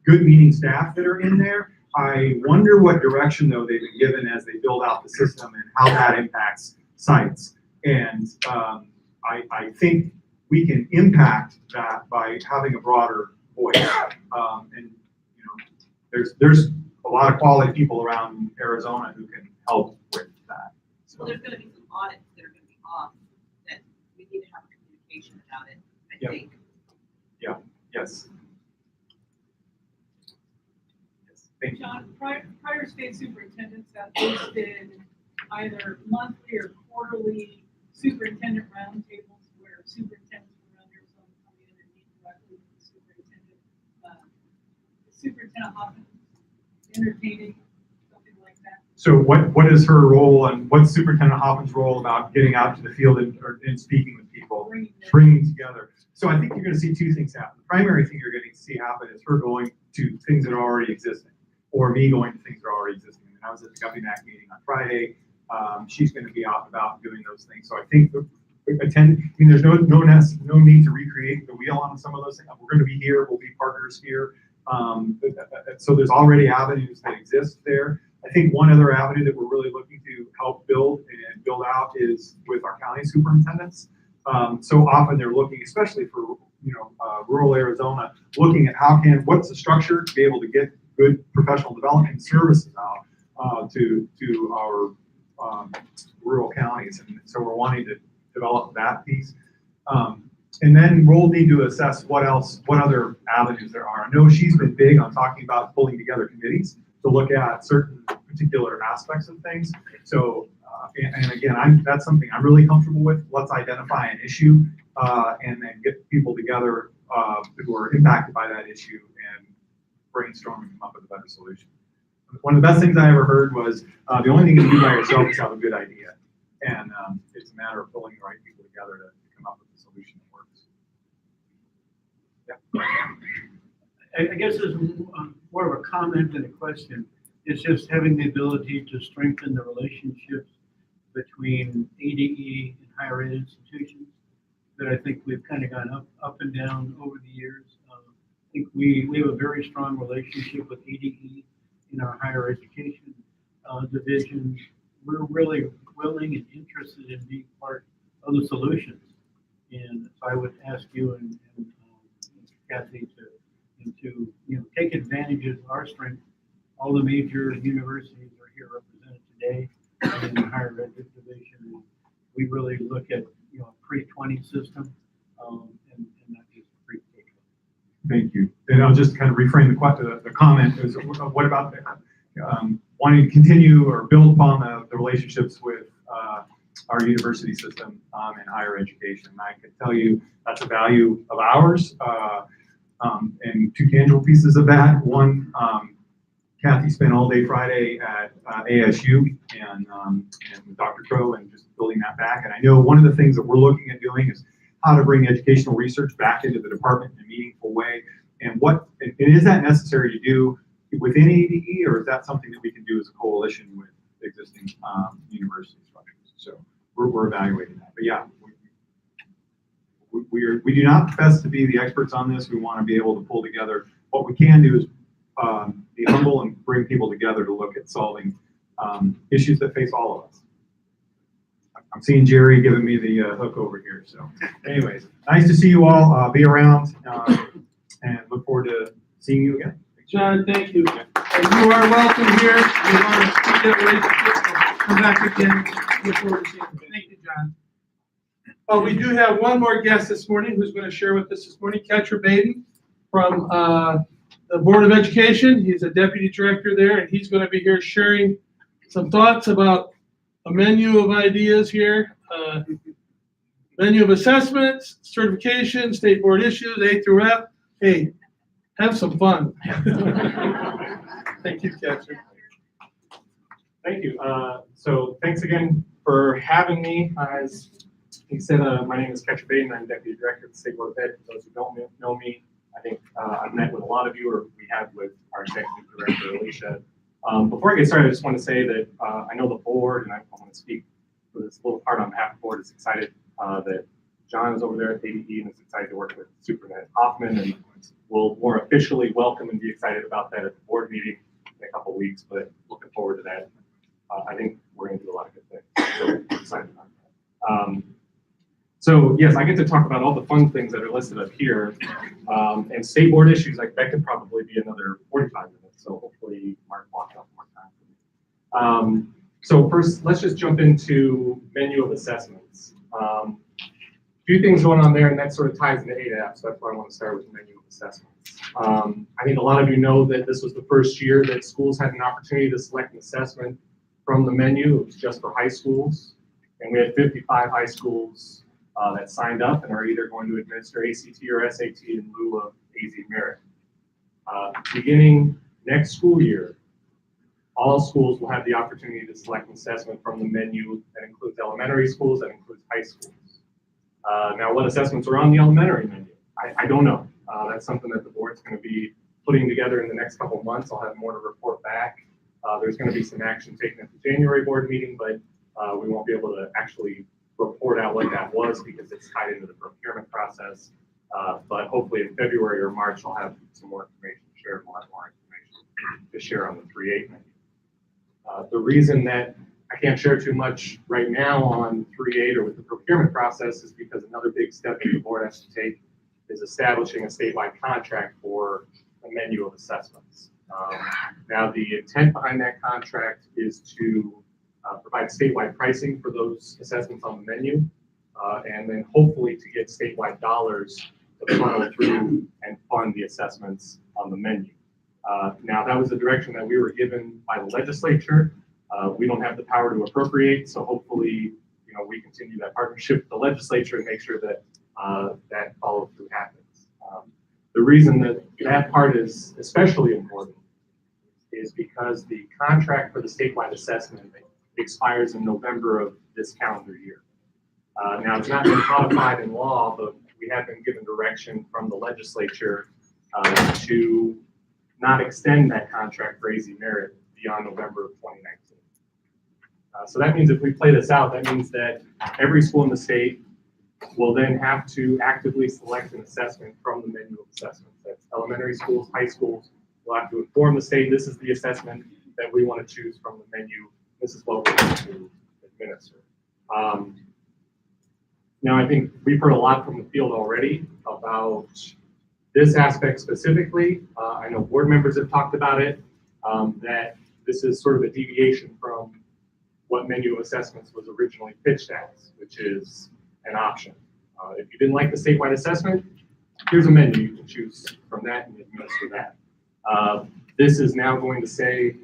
Speaker 6: good meaning staff that are in there. I wonder what direction though they've been given as they build out the system and how that impacts sites. And I think we can impact that by having a broader voice. And you know, there's a lot of quality people around Arizona who can help with that. So
Speaker 11: Well, there's going to be some audits that are going to be off that we need to have a communication about it, I think.
Speaker 6: Yeah. Yes. Thank you.
Speaker 7: John, prior state superintendents have hosted either monthly or quarterly superintendent roundtables where superintendents from around Arizona come in and meet directly with the superintendent. Superintendent Hoffman entertaining, something like that.
Speaker 6: So what is her role, and what's Superintendent Hoffman's role about getting out to the field and speaking with people, bringing together? So I think you're going to see two things happen. The primary thing you're going to see happen is her going to things that are already existing, or me going to things that are already existing. And I was at the GovNAC meeting on Friday. She's going to be out and about doing those things. So I think there's no need to recreate the wheel on some of those things. We're going to be here. We'll be partners here. So there's already avenues that exist there. I think one other avenue that we're really looking to help build out is with our county superintendents. So often they're looking, especially for rural Arizona, looking at what's the structure to be able to get good professional development services out to our rural counties, and so we're wanting to develop that piece. And then we'll need to assess what other avenues there are. I know she's been big on talking about pulling together committees to look at certain particular aspects of things. So, and again, that's something I'm really comfortable with. Let's identify an issue and then get people together who are impacted by that issue and brainstorm and come up with a better solution. One of the best things I ever heard was the only thing you can do by yourself is have a good idea. And it's a matter of pulling the right people together to come up with a solution that works. Yeah.
Speaker 12: I guess it's more of a comment than a question. It's just having the ability to strengthen the relationships between ADE and higher ed institutions that I think we've kind of gone up and down over the years. I think we have a very strong relationship with ADE in our higher education division. We're really willing and interested in being part of the solutions. And so I would ask you and Kathy to take advantage of our strength. All the major universities are here represented today in the higher ed division. We really look at a pre-20 system and not just pre-K.
Speaker 6: Thank you. And I'll just kind of reframe the comment. What about one wanting to continue or build upon the relationships with our university system and higher education. I can tell you that's a value of ours. And two tangible pieces of that. One, Kathy spent all day Friday at ASU and with Dr. Crow and just building that back. And I know one of the things that we're looking at doing is how to bring educational research back into the department in a meaningful way. And is that necessary to do within ADE, or is that something that we can do as a coalition with existing university structures? So we're evaluating that. But yeah, we do not profess to be the experts on this. We want to be able to pull together. What we can do is be humble and bring people together to look at solving issues that face all of us. I'm seeing Jerry giving me the hook over here. So anyways, nice to see you all. Be around and look forward to seeing you again.
Speaker 1: John, thank you. And you are welcome here. You want to keep that relationship, come back again. Look forward to seeing you. Thank you, John. Oh, we do have one more guest this morning who's going to share with us this morning, Ketcher Baden from the Board of Education. He's a deputy director there, and he's going to be here sharing some thoughts about a menu of ideas here, menu of assessments, certification, state board issues, A through F. Hey, have some fun. Thank you, Ketcher.
Speaker 13: Thank you. So thanks again for having me. As he said, my name is Ketcher Baden. I'm Deputy Director of the State Board of Ed. For those who don't know me, I think I've met with a lot of you, or we have with our Executive Director, Alicia. Before I get started, I just want to say that I know the board, and I want to speak for this little part on behalf of the board, is excited that John is over there at ADE and is excited to work with Superintendent Hoffman, and we'll more officially welcome and be excited about that at the board meeting in a couple of weeks, but looking forward to that. I think we're going to do a lot of good things. So we're excited about that. So yes, I get to talk about all the fun things that are listed up here. And state board issues, like that could probably be another 45 minutes. So hopefully Mark walked out more time for me. So first, let's just jump into menu of assessments. A few things going on there, and that sort of ties into ADAP. So that's why I want to start with menu of assessments. I think a lot of you know that this was the first year that schools had an opportunity to select an assessment from the menu. It was just for high schools. And we had 55 high schools that signed up and are either going to administer ACT or SAT in lieu of AZ Merit. Beginning next school year, all schools will have the opportunity to select an assessment from the menu that includes elementary schools, that includes high schools. Now, what assessments are on the elementary menu? I don't know. That's something that the board's going to be putting together in the next couple of months. I'll have more to report back. There's going to be some action taken at the January board meeting, but we won't be able to actually report out what that was because it's tied into the procurement process. But hopefully in February or March, I'll have some more information to share, more information to share on the 3.8 menu. The reason that I can't share too much right now on 3.8 or with the procurement process is because another big step that the board has to take is establishing a statewide contract for a menu of assessments. Now, the intent behind that contract is to provide statewide pricing for those assessments on the menu, and then hopefully to get statewide dollars to funnel through and fund the assessments on the menu. Now, that was the direction that we were given by the legislature. We don't have the power to appropriate, so hopefully, we continue that partnership with the legislature and make sure that that follow through happens. The reason that that part is especially important is because the contract for the statewide assessment expires in November of this calendar year. Now, it's not been codified in law, but we have been given direction from the legislature to not extend that contract for AZ Merit beyond November of 2019. So that means if we play this out, that means that every school in the state will then have to actively select an assessment from the menu of assessments. That's elementary schools, high schools. We'll have to inform the state, this is the assessment that we want to choose from the menu. This is what we want to administer. Now, I think we've heard a lot from the field already about this aspect specifically. I know board members have talked about it, that this is sort of a deviation from what menu of assessments was originally pitched as, which is an option. If you didn't like the statewide assessment, here's a menu. You can choose from that and administer that. This is now going to say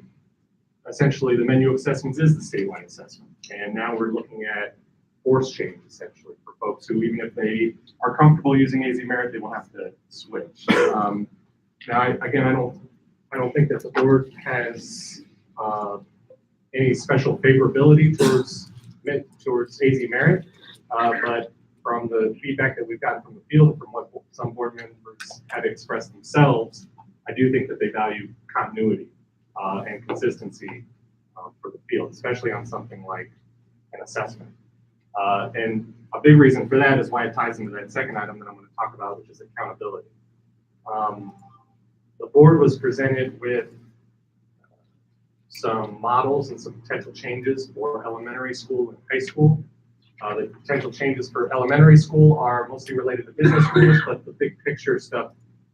Speaker 13: essentially the menu of assessments is the statewide assessment. And now we're looking at force change essentially for folks who, even if they are comfortable using AZ Merit, they will have to switch. Now, again, I don't think that the board has any special favorability towards AZ Merit, but from the feedback that we've gotten from the field, from what some board members have expressed themselves, I do think that they value continuity and consistency for the field, especially on something like an assessment. And a big reason for that is why it ties into that second item that I'm going to talk about, which is accountability. The board was presented with some models and some potential changes for elementary school and high school. The potential changes for elementary school are mostly related to business schools, but the big picture stuff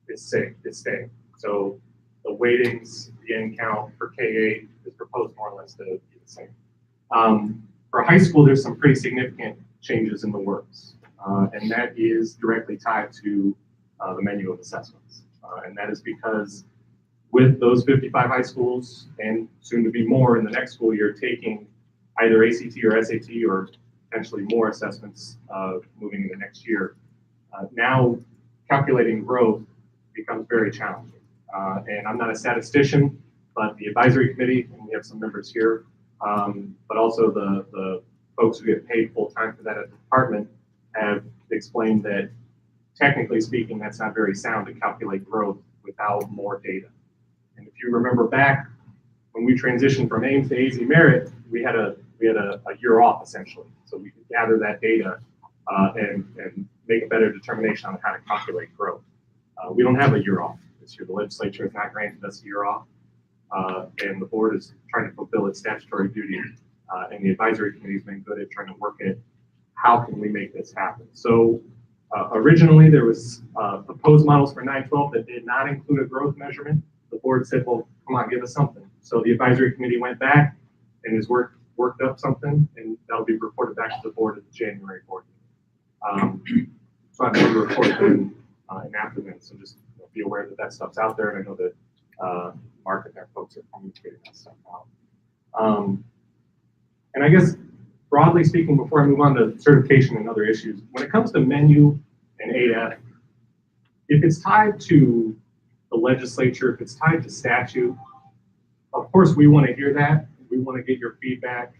Speaker 13: is staying. So the weightings, the end count for K8 is proposed more or less to be the same. For high school, there's some pretty significant changes in the works, and that is directly tied to the menu of assessments. And that is because with those 55 high schools, and soon to be more in the next school year, taking either ACT or SAT or potentially more assessments moving into next year, now calculating growth becomes very challenging. And I'm not a statistician, but the advisory committee, and we have some members here, but also the folks who get paid full time for that at the department have explained that technically speaking, that's not very sound to calculate growth without more data. And if you remember back when we transitioned from AIMS to AZ Merit, we had a year off essentially, so we could gather that data and make a better determination on how to calculate growth. We don't have a year off this year. The legislature has not granted us a year off, and the board is trying to fulfill its statutory duty, and the advisory committee has been good at trying to work at how can we make this happen. So originally there was proposed models for 912 that did not include a growth measurement. The board said, well, come on, give us something. So the advisory committee went back and has worked up something, and that'll be reported back to the board at the January board meeting. So I'm going to report then and after then. So just be aware that that stuff's out there, and I know that Mark and their folks are communicating that stuff out. And I guess broadly speaking, before I move on to certification and other issues, when it comes to menu and AF, if it's tied to the legislature, if it's tied to statute, of course we want to hear that. We want to get your feedback.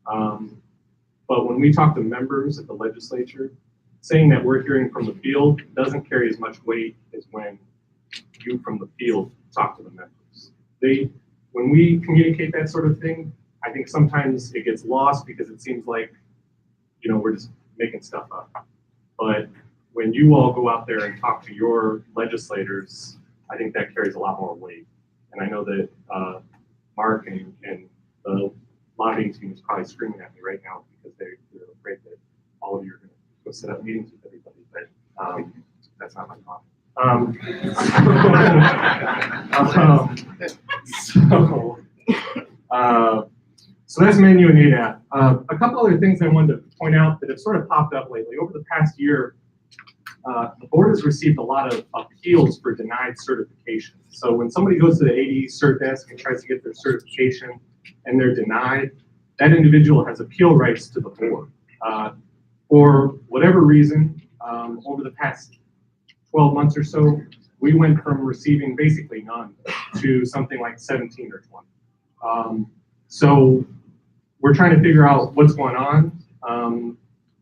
Speaker 13: But when we talk to members at the legislature, saying that we're hearing from the field doesn't carry as much weight as when you from the field talk to the members. When we communicate that sort of thing, I think sometimes it gets lost because it seems like, we're just making stuff up. But when you all go out there and talk to your legislators, I think that carries a lot more weight. And I know that Mark and the lobbying team is probably screaming at me right now because they're afraid that all of you are going to go set up meetings with everybody, but that's not my thought. So that's menu and ADAP. A couple other things I wanted to point out that have sort of popped up lately. Over the past year, the board has received a lot of appeals for denied certification. So when somebody goes to the AD cert desk and tries to get their certification and they're denied, that individual has appeal rights to the board. For whatever reason, over the past 12 months or so, we went from receiving basically none to something like 17 or 20. So we're trying to figure out what's going on,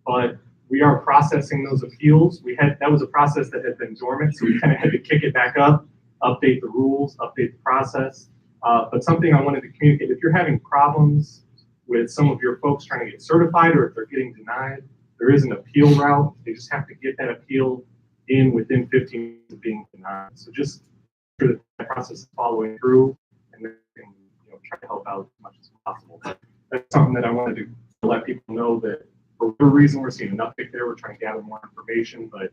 Speaker 13: but we are processing those appeals. That was a process that had been dormant, so we kind of had to kick it back up, update the rules, update the process. But something I wanted to communicate, if you're having problems with some of your folks trying to get certified or if they're getting denied, there is an appeal route. They just have to get that appeal in within 15 minutes of being denied. So just make sure that that process is following through, and then try to help out as much as possible. But that's something that I wanted to let people know that for whatever reason we're seeing an uptick there. We're trying to gather more information, but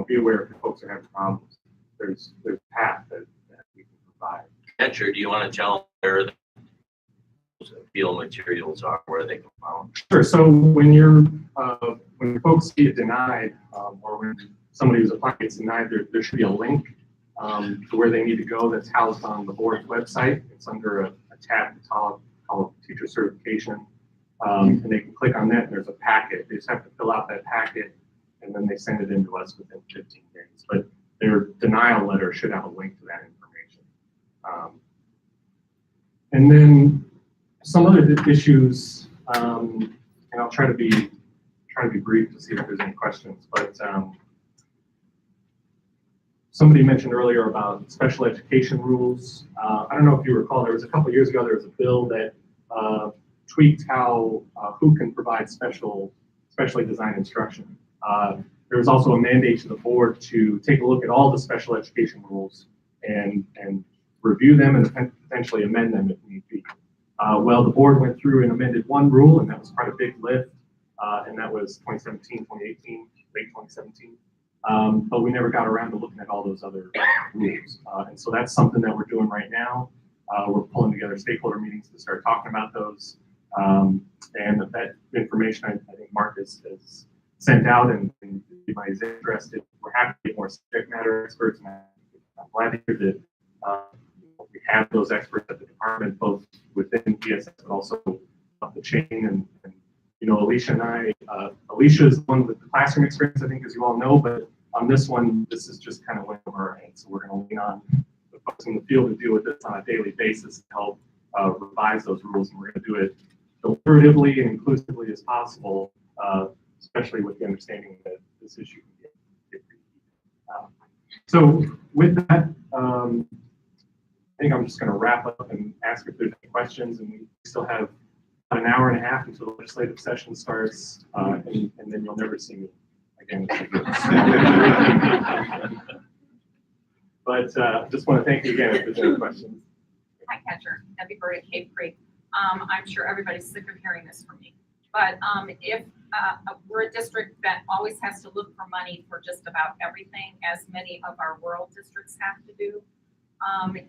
Speaker 13: be aware if folks are having problems. There's a path that we can provide.
Speaker 3: Andrew, do you want to tell them where those appeal materials are, where they can find?
Speaker 13: Sure. So when when folks get denied, or when somebody who's applying gets denied, there should be a link to where they need to go that's housed on the board's website. It's under a tab at the top called teacher certification. And they can click on that and there's a packet. They just have to fill out that packet and then they send it in to us within 15 days. But their denial letter should have a link to that information. And then some other issues, and I'll try to be brief to see if there's any questions, but somebody mentioned earlier about special education rules. I don't know if you recall, there was a couple of years ago, there was a bill that tweaked how, who can provide specially designed instruction. There was also a mandate to the board to take a look at all the special education rules and review them and potentially amend them if need be. Well, the board went through and amended one rule, and that was quite a big lift, and that was 2017, 2018, late 2017. But we never got around to looking at all those other rules. And so that's something that we're doing right now. We're pulling together stakeholder meetings to start talking about those. And that information, I think Mark has sent out, and if anybody's interested, we're happy to get more subject matter experts. And I'm glad to hear that we have those experts at the department, both within ESS, but also up the chain. And you know, Alicia and I, Alicia is the one with the classroom experience, I think, as you all know, but on this one, this is just kind of went over our heads. So we're going to lean on the folks in the field to deal with this on a daily basis to help revise those rules. And we're going to do it deliberatively and inclusively as possible, especially with the understanding that this issue can get so with that, I think I'm just going to wrap up and ask if there's any questions, and we still have about an hour and a half until the legislative session starts, and then you'll never see me again. But just want to thank you again if there's any questions.
Speaker 14: Hi, Catcher. Debbie Bird at Cape Creek. I'm sure everybody's sick of hearing this from me. But if we're a district that always has to look for money for just about everything, as many of our rural districts have to do,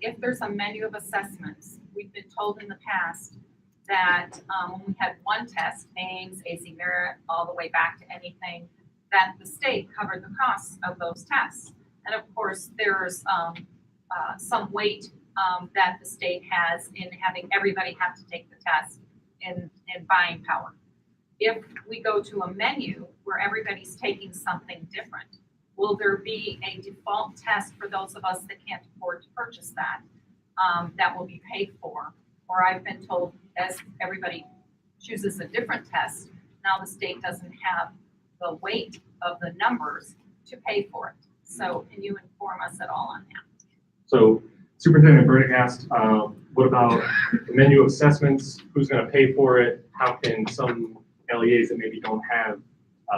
Speaker 14: if there's a menu of assessments, we've been told in the past that when we had one test, Ames, AZ Merit, all the way back to anything, that the state covered the costs of those tests. And of course, there's some weight that the state has in having everybody have to take the test in buying power. If we go to a menu where everybody's taking something different, will there be a default test for those of us that can't afford to purchase that, that will be paid for? Or I've been told as everybody chooses a different test, now the state doesn't have the weight of the numbers to pay for it. So can you inform us at all on that?
Speaker 13: So Superintendent Burdick asked, what about the menu of assessments? Who's going to pay for it? How can some LEAs that maybe don't have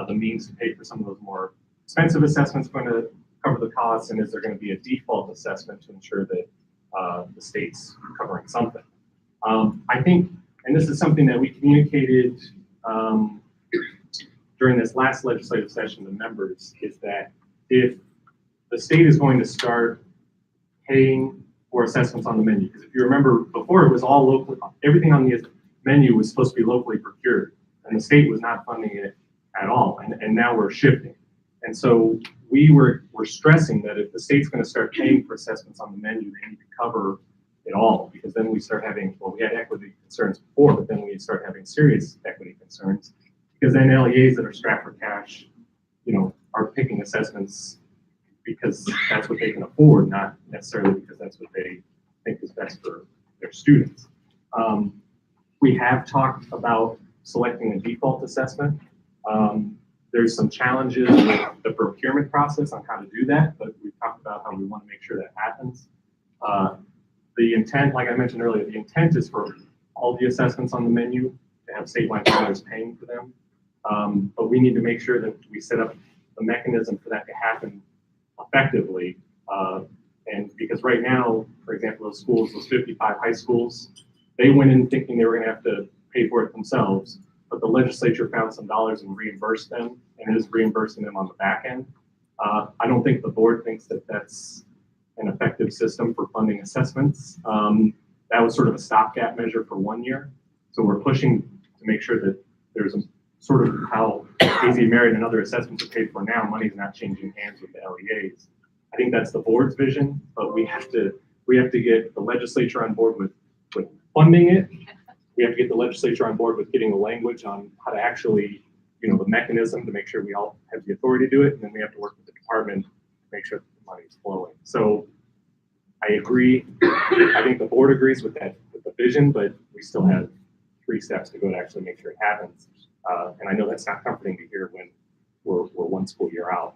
Speaker 13: the means to pay for some of those more expensive assessments going to cover the costs? And is there going to be a default assessment to ensure that the state's covering something? I think, and this is something that we communicated during this last legislative session to members, is that if the state is going to start paying for assessments on the menu, because if you remember before, it was all local, everything on the menu was supposed to be locally procured, and the state was not funding it at all, and now we're shifting. And so we're stressing that if the state's going to start paying for assessments on the menu, they need to cover it all, because then we start having, well, we had equity concerns before, but then we start having serious equity concerns, because then LEAs that are strapped for cash, you know, are picking assessments because that's what they can afford, not necessarily because that's what they think is best for their students. We have talked about selecting a default assessment. There's some challenges with the procurement process on how to do that, but we've talked about how we want to make sure that happens. The intent, like I mentioned earlier, the intent is for all the assessments on the menu to have statewide dollars paying for them. But we need to make sure that we set up a mechanism for that to happen effectively. And because right now, for example, those schools, those 55 high schools, they went in thinking they were going to have to pay for it themselves, but the legislature found some dollars and reimbursed them, and is reimbursing them on the back end. I don't think the board thinks that that's an effective system for funding assessments. That was sort of a stopgap measure for 1 year. So we're pushing to make sure that there's a sort of how AZ Merit and other assessments are paid for now, money's not changing hands with the LEAs. I think that's the board's vision, but we have to get the legislature on board with funding it. we have to get the legislature on board with getting the language on how to actually, the mechanism to make sure we all have the authority to do it, and then we have to work with the department to make sure that the money is flowing. So I agree. I think the board agrees with that, with the vision, but we still have 3 steps to go to actually make sure it happens. And I know that's not comforting to hear when we're 1 school year out.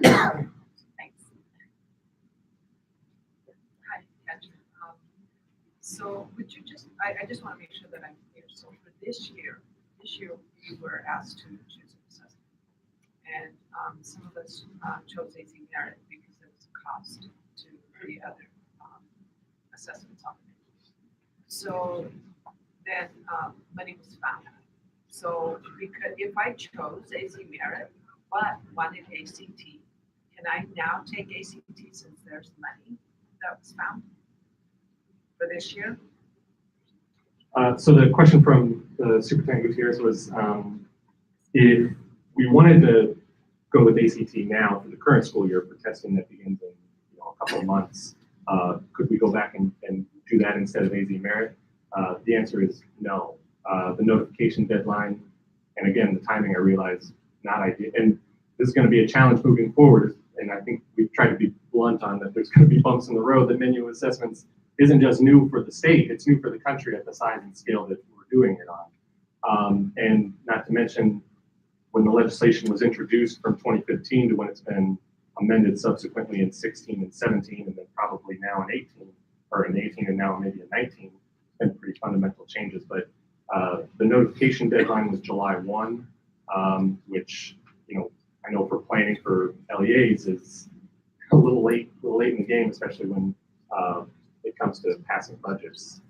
Speaker 14: Thanks. Hi, Patrick. So would you just, I just want to make sure that I'm clear. So for this year we were asked to choose an assessment. And some of us chose AZ Merit because there was a cost to the other assessments on it. So then money was found. So because if I chose AZ Merit but wanted ACT, can I now take ACT since there's money that was found for this year?
Speaker 13: So the question from the Superintendent Gutierrez was if we wanted to go with ACT now for the current school year for testing that begins in a couple of months, could we go back and do that instead of AZ Merit? The answer is no. The notification deadline, and again, the timing, I realize, not ideal. And this is going to be a challenge moving forward. And I think we've tried to be blunt on that there's going to be bumps in the road. That menu assessments isn't just new for the state, it's new for the country at the size and scale that we're doing it on. And not to mention, when the legislation was introduced from 2015 to when it's been amended subsequently in 16 and 17, and then probably now in 18, or in 18 and now maybe in 19, been pretty fundamental changes. But the notification deadline was July 1, which, I know for planning for LEAs is a little late in the game, especially when it comes to passing budgets.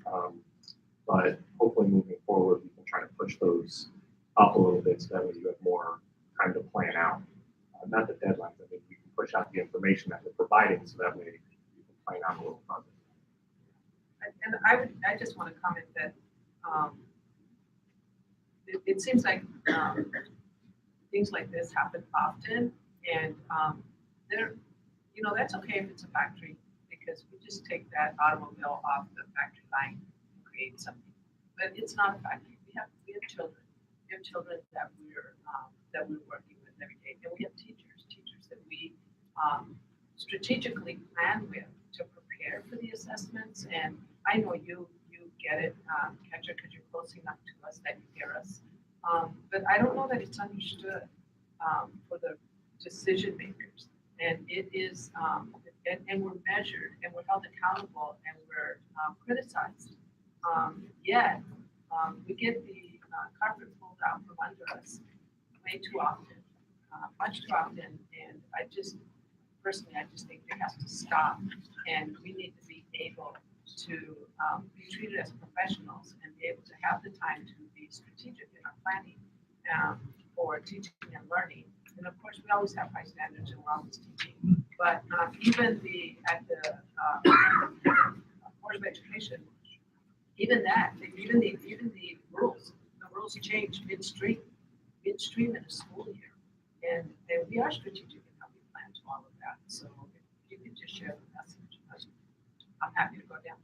Speaker 13: But hopefully moving forward, we can try to push those up a little bit so that way you have more time to plan out. Not the deadlines, I think we can push out the information that we're providing so that way you can plan out a little further.
Speaker 14: And I just want to comment that it seems like things like this happen often, and that's okay if it's a factory, because we just take that automobile off the factory line and create something. But it's not a factory. We have children. We have children that we're working with every day, and we have teachers that we strategically plan with to prepare for the assessments. And I know you get it, Ketcher, because you're close enough to us that you hear us. But I don't know that it's understood for the decision makers. And it is, and we're measured, and we're held accountable, and we're criticized. Yet we get the carpet pulled out from under us way too often, much too often. And I just think it has to stop, and we need to be able to be treated as professionals and be able to have the time to be strategic in our planning for teaching and learning. And of course, we always have high standards and we're always teaching. But even at the Board of Education, even the rules change midstream in a school year. And we are strategic in how we plan to all of that. So if you could just share the message, I'm happy to go down.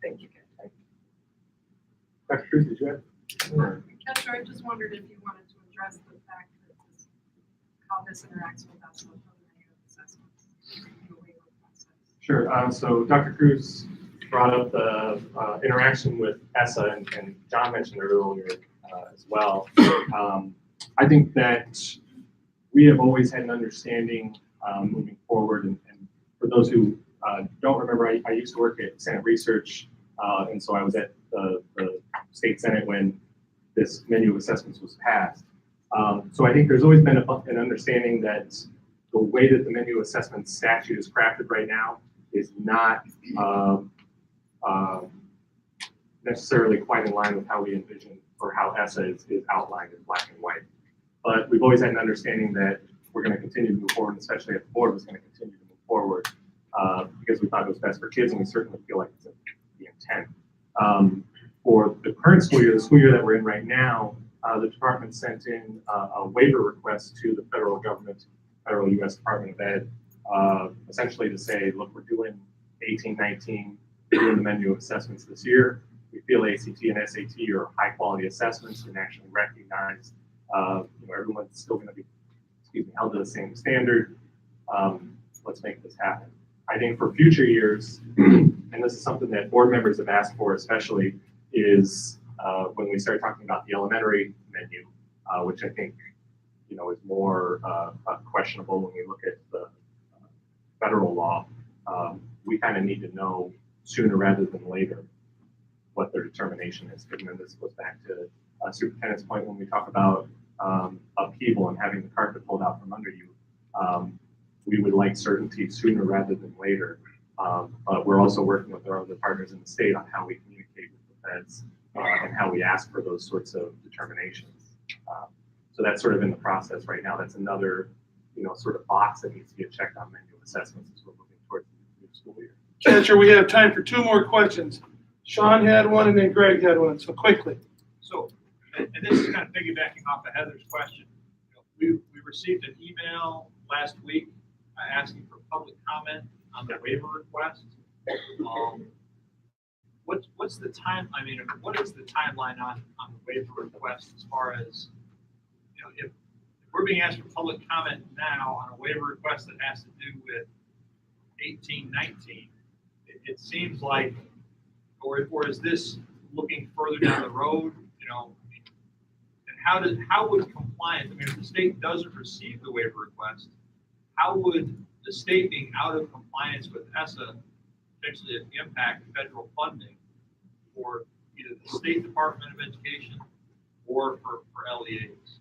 Speaker 14: Thank you, Ken.
Speaker 13: Dr. Cruz, did you have?
Speaker 7: Ketcher, I just wondered if you wanted to address the fact that how this interacts with us with preliminary assessments in the waiver process.
Speaker 13: Sure. So Dr. Cruz brought up the interaction with ASA, and John mentioned it earlier as well. I think that we have always had an understanding moving forward, and for those who don't remember, I used to work at Senate Research, and so I was at the State Senate when this menu of assessments was passed. So I think there's always been an understanding that the way that the menu assessment statute is crafted right now is not necessarily quite in line with how we envision or how ASA is outlined in black and white. But we've always had an understanding that we're going to continue to move forward, especially if the board was going to continue to move forward because we thought it was best for kids, and we certainly feel like it's the intent. For the current school year, the school year that we're in right now, the department sent in a waiver request to the federal government, federal U.S. Department of Ed, essentially to say, look, we're doing 18, 19, we're doing the menu of assessments this year. we feel ACT and SAT are high quality assessments and actually recognize, everyone's still going to be, held to the same standard. Let's make this happen. I think for future years, and this is something that board members have asked for, especially, is when we start talking about the elementary menu, which I think, is more questionable when we look at the federal law. We kind of need to know sooner rather than later what their determination is. And then this goes back to Superintendent's point when we talk about upheaval and having the carpet pulled out from under you. We would like certainty sooner rather than later. But we're also working with our other partners in the state on how we communicate with the feds and how we ask for those sorts of determinations. So that's sort of in the process right now. That's another, sort of box that needs to get checked on menu assessments as we're moving towards the new school year.
Speaker 1: Chancellor, we have time for 2 more questions. Sean had one and then Greg had one, so quickly.
Speaker 8: So, and this is kind of piggybacking off of Heather's question. We received an email last week asking for public comment on the waiver request. What's the time? I mean, what is the timeline on the waiver request as far as, if we're being asked for public comment now on a waiver request that has to do with 18-19, it seems like, or is this looking further down the road? And how would compliance? I mean, if the state doesn't receive the waiver request, how would the state being out of compliance with ASA potentially impact federal funding for either the State Department of Education or for LEAs?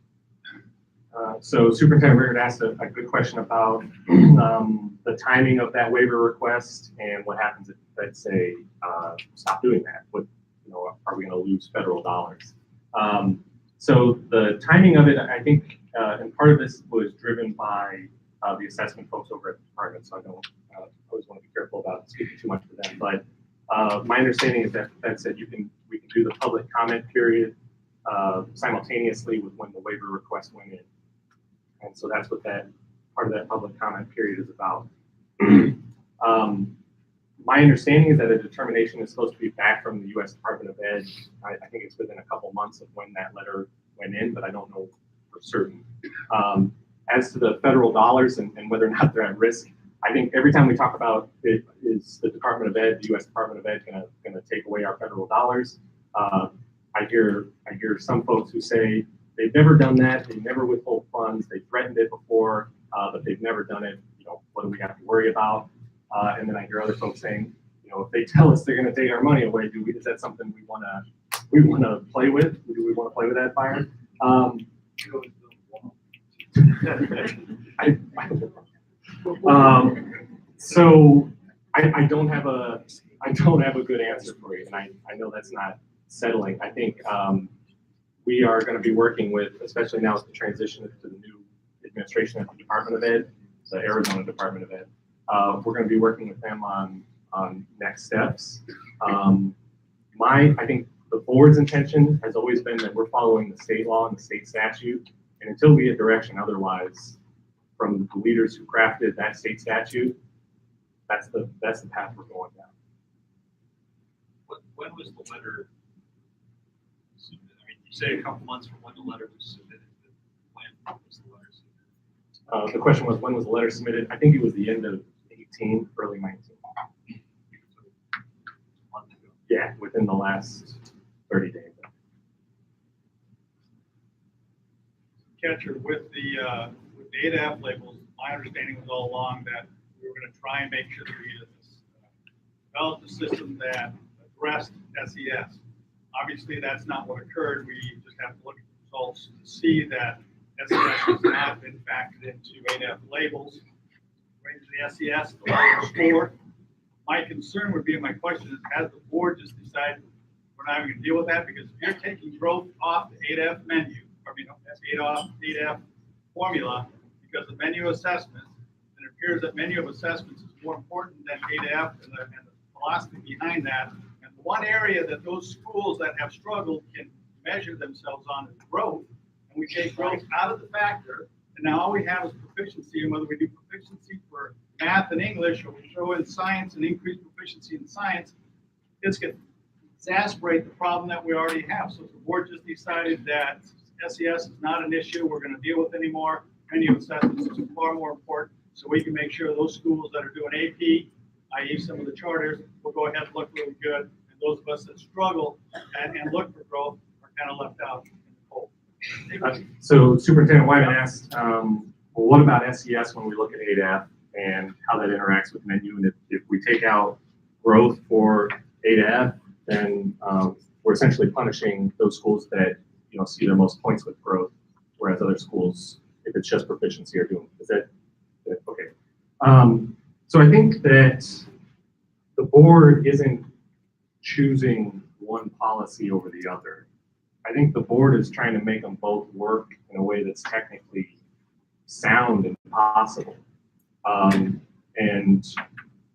Speaker 13: So Superintendent Rickard asked a good question about the timing of that waiver request and what happens if, let's say, stop doing that. What, are we going to lose federal dollars? So the timing of it, I think, and part of this was driven by the assessment folks over at the department. So I don't always want to be careful about speaking too much to them. But my understanding is that the Fed said we can do the public comment period simultaneously with when the waiver request went in. And so that's what that part of that public comment period is about. My understanding is that a determination is supposed to be back from the U.S. Department of Ed. I think it's within a couple months of when that letter went in, but I don't know for certain. As to the federal dollars and whether or not they're at risk, I think every time we talk about it, is the Department of Ed, the U.S. Department of Ed, going to take away our federal dollars? I hear some folks who say they've never done that. They never withhold funds. They threatened it before, but they've never done it. What do we have to worry about? And then I hear other folks saying, if they tell us they're going to take our money away, is that something we want to play with? Do we want to play with that fire? So I don't have a good answer for you, and I know that's not settling. I think we are going to be working with, especially now with the transition to the new administration at the Department of Ed, the Arizona Department of Ed. We're going to be working with them on next steps. I think the board's intention has always been that we're following the state law and the state statute, and until we get direction otherwise from the leaders who crafted that state statute, that's the path we're going down.
Speaker 8: When was the letter submitted? I mean, you say a couple months from when the letter was submitted, but when was the letter submitted?
Speaker 13: The question was, when was the letter submitted? I think it was the end of 18, early 19. Yeah, within the last 30 days.
Speaker 8: Catcher, with the ADAF labels, my understanding was all along that we were going to try and make sure that we developed a system that addressed SES. Obviously, that's not what occurred. We just have to look at the results to see that SES has not been factored into ADAF labels. Range of the SES, the level score. My concern would be, and my question is, has the board just decided we're not even going to deal with that? Because if you're taking growth off the ADAF menu, ADAF formula, because of menu assessments, and it appears that menu of assessments is more important than ADAF and the philosophy behind that. And the one area that those schools that have struggled can measure themselves on is growth, and we take growth out of the factor, and now all we have is proficiency, and whether we do proficiency for math and English, or we throw in science and increase proficiency in science, it's exacerbate the problem that we already have. So if the board just decided that SES is not an issue we're gonna deal with anymore, menu assessments is far more important, so we can make sure those schools that are doing AP, i.e. some of the charters, will go ahead and look really good, and those of us that struggle and look for growth are kind of left out in the cold.
Speaker 13: So Superintendent Wyman asked, well, what about SES when we look at A-to-F and how that interacts with menu? And if we take out growth for A-to-F, then we're essentially punishing those schools that see their most points with growth, whereas other schools, if it's just proficiency, are doing. Is that okay? So I think that the board isn't choosing one policy over the other. I think the board is trying to make them both work in a way that's technically sound and possible. And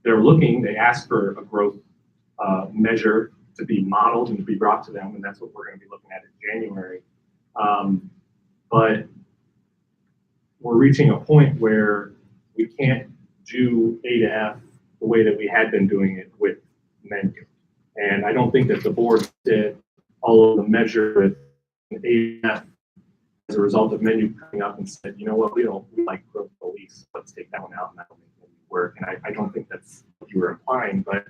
Speaker 13: they ask for a growth measure to be modeled and to be brought to them, and that's what we're going to be looking at in January. But we're reaching a point where we can't do A-to-F the way that we had been doing it with menu. And I don't think that the board did all of the measure with A-to-F as a result of menu coming up and said, you know what, we like growth police, let's take that one out and that'll make menu work. And I don't think that's what you were implying, but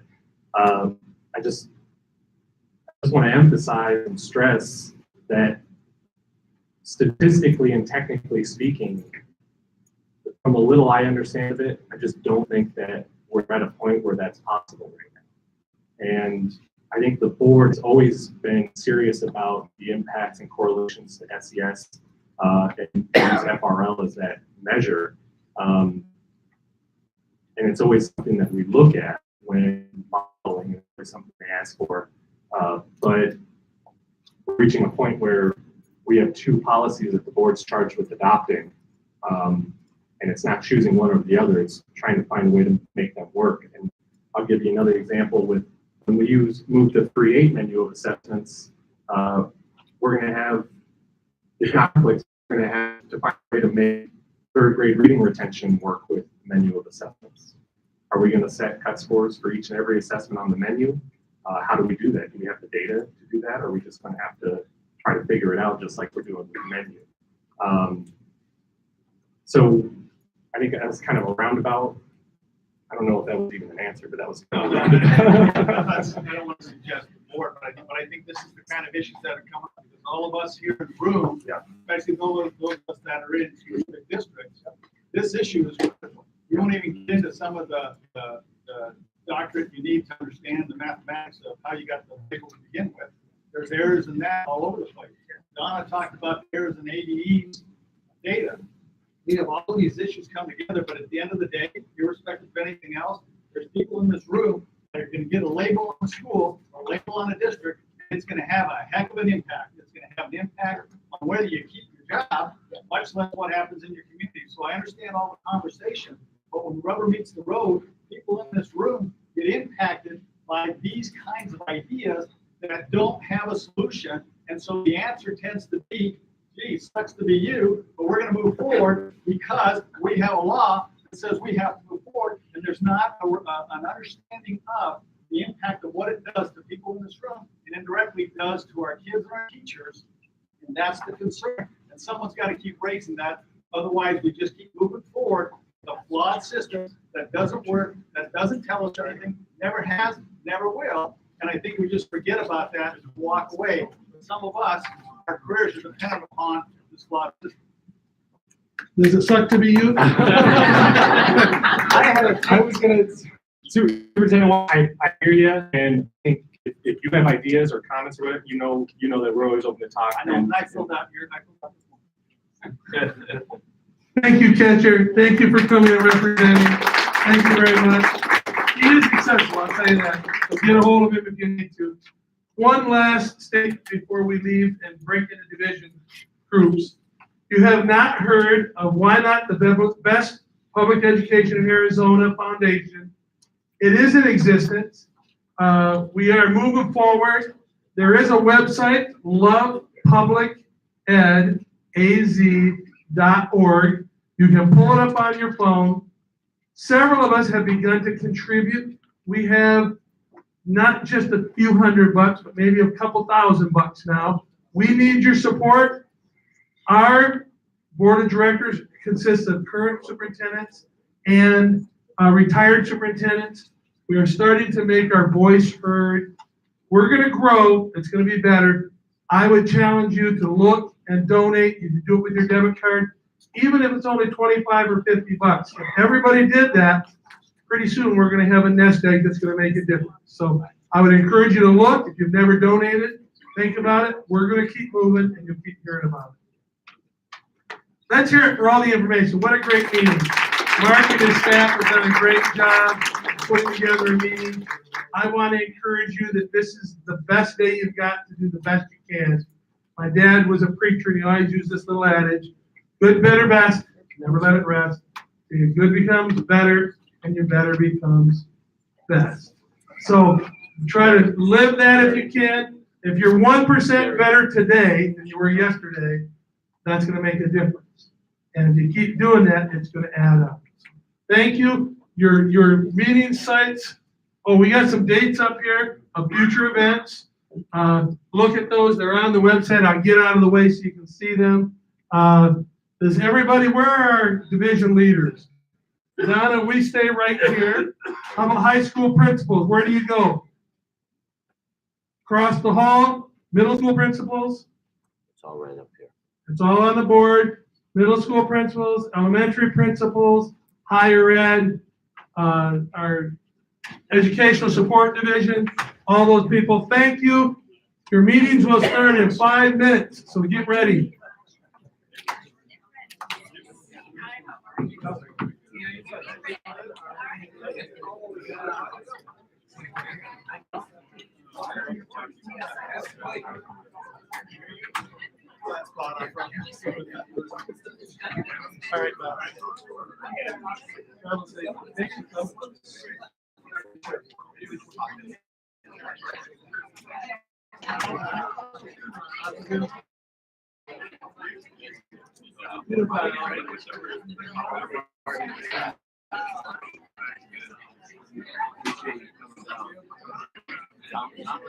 Speaker 13: I just want to emphasize and stress that statistically and technically speaking, from a little I understand of it, I just don't think that we're at a point where that's possible right now. And I think the board has always been serious about the impacts and correlations to SES and use FRL as that measure. And it's always something that we look at when modeling, it's something they ask for. But we're reaching a point where we have two policies that the board's charged with adopting, and it's not choosing one or the other, it's trying to find a way to make them work. And I'll give you another example with when we move to 3.8 menu of assessments, we're going to have the conflicts, we're going to have to find a way to make third grade reading retention work with menu of assessments. Are we going to set cut scores for each and every assessment on the menu? How do we do that? Do we have the data to do that? Or are we just going to have to try to figure it out just like we're doing with menu? So I think that's kind of a roundabout. I don't know if that was even an answer, but that was.
Speaker 8: I don't want to suggest the board, but I think this is the kind of issues that are coming up because all of us here in the room, especially those of us that are in specific districts, this issue is critical. We don't even get into some of the doctorate you need to understand the mathematics of how you got the label to begin with. There's errors in that all over the place. Donna talked about errors in ADE data. We have all of these issues come together, but at the end of the day, irrespective of anything else, there's people in this room that are going to get a label on a school or a label on a district. And it's going to have a heck of an impact. It's going to have an impact on whether you keep your job, much less what happens in your community. So I understand all the conversation, but when rubber meets the road, people in this room get impacted by these kinds of ideas that don't have a solution. And so the answer tends to be, gee, sucks to be you, but we're going to move forward because we have a law that says we have to move forward, and there's not an understanding of the impact of what it does to people in this room and indirectly does to our kids and our teachers. And that's the concern. And someone's got to keep raising that. Otherwise, we just keep moving forward with a flawed system that doesn't work, that doesn't tell us anything, never has, never will. And I think we just forget about that and walk away. But some of us, our careers are dependent upon this flawed system.
Speaker 1: Does it suck to be you?
Speaker 13: I was going to, Superintendent, I hear you, and I think if you have ideas or comments or whatever, you know that we're always open to talk.
Speaker 8: I know, I filled out your,
Speaker 1: Thank you, Catcher. Thank you for coming and representing. Thank you very much. He is accessible, I'll tell you that. So get a hold of him if you need to. One last statement before we leave and break into division groups. You have not heard of Why Not the Best Public Education in Arizona Foundation. It is in existence. We are moving forward. There is a website, lovepublicedaz.org. You can pull it up on your phone. Several of us have begun to contribute. We have not just a few $100, but maybe a couple $1,000 now. We need your support. Our board of directors consists of current superintendents and retired superintendents. We are starting to make our voice heard. We're going to grow. It's going to be better. I would challenge you to look and donate. You can do it with your debit card, even if it's only 25 or 50 bucks. If everybody did that, pretty soon we're going to have a nest egg that's going to make a difference. So I would encourage you to look. If you've never donated, think about it. We're going to keep moving, and you'll keep hearing about it. Let's hear it for all the information. What a great meeting. Mark and his staff have done a great job putting together a meeting. I want to encourage you that this is the best day you've got to do the best you can. My dad was a preacher, and he always used this little adage, good, better, best, never let it rest. So your good becomes better, and your better becomes best. So try to live that if you can. If you're 1% better today than you were yesterday, that's going to make a difference. And if you keep doing that, it's going to add up. Thank you. Your meeting sites. Oh, we got some dates up here of future events. Look at those. They're on the website. I'll get out of the way so you can see them. Does everybody, where are our division leaders? Donna, we stay right here. How about high school principals? Where do you go? Across the hall. Middle school principals?
Speaker 3: It's all right up here.
Speaker 1: It's all on the board. Middle school principals, elementary principals, higher ed, our educational support division, all those people. Thank you. Your meetings will start in 5 minutes, so get ready.
Speaker 8: All right,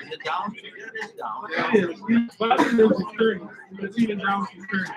Speaker 3: Is it down? It is down.
Speaker 1: It is. But it is security. It's even down security.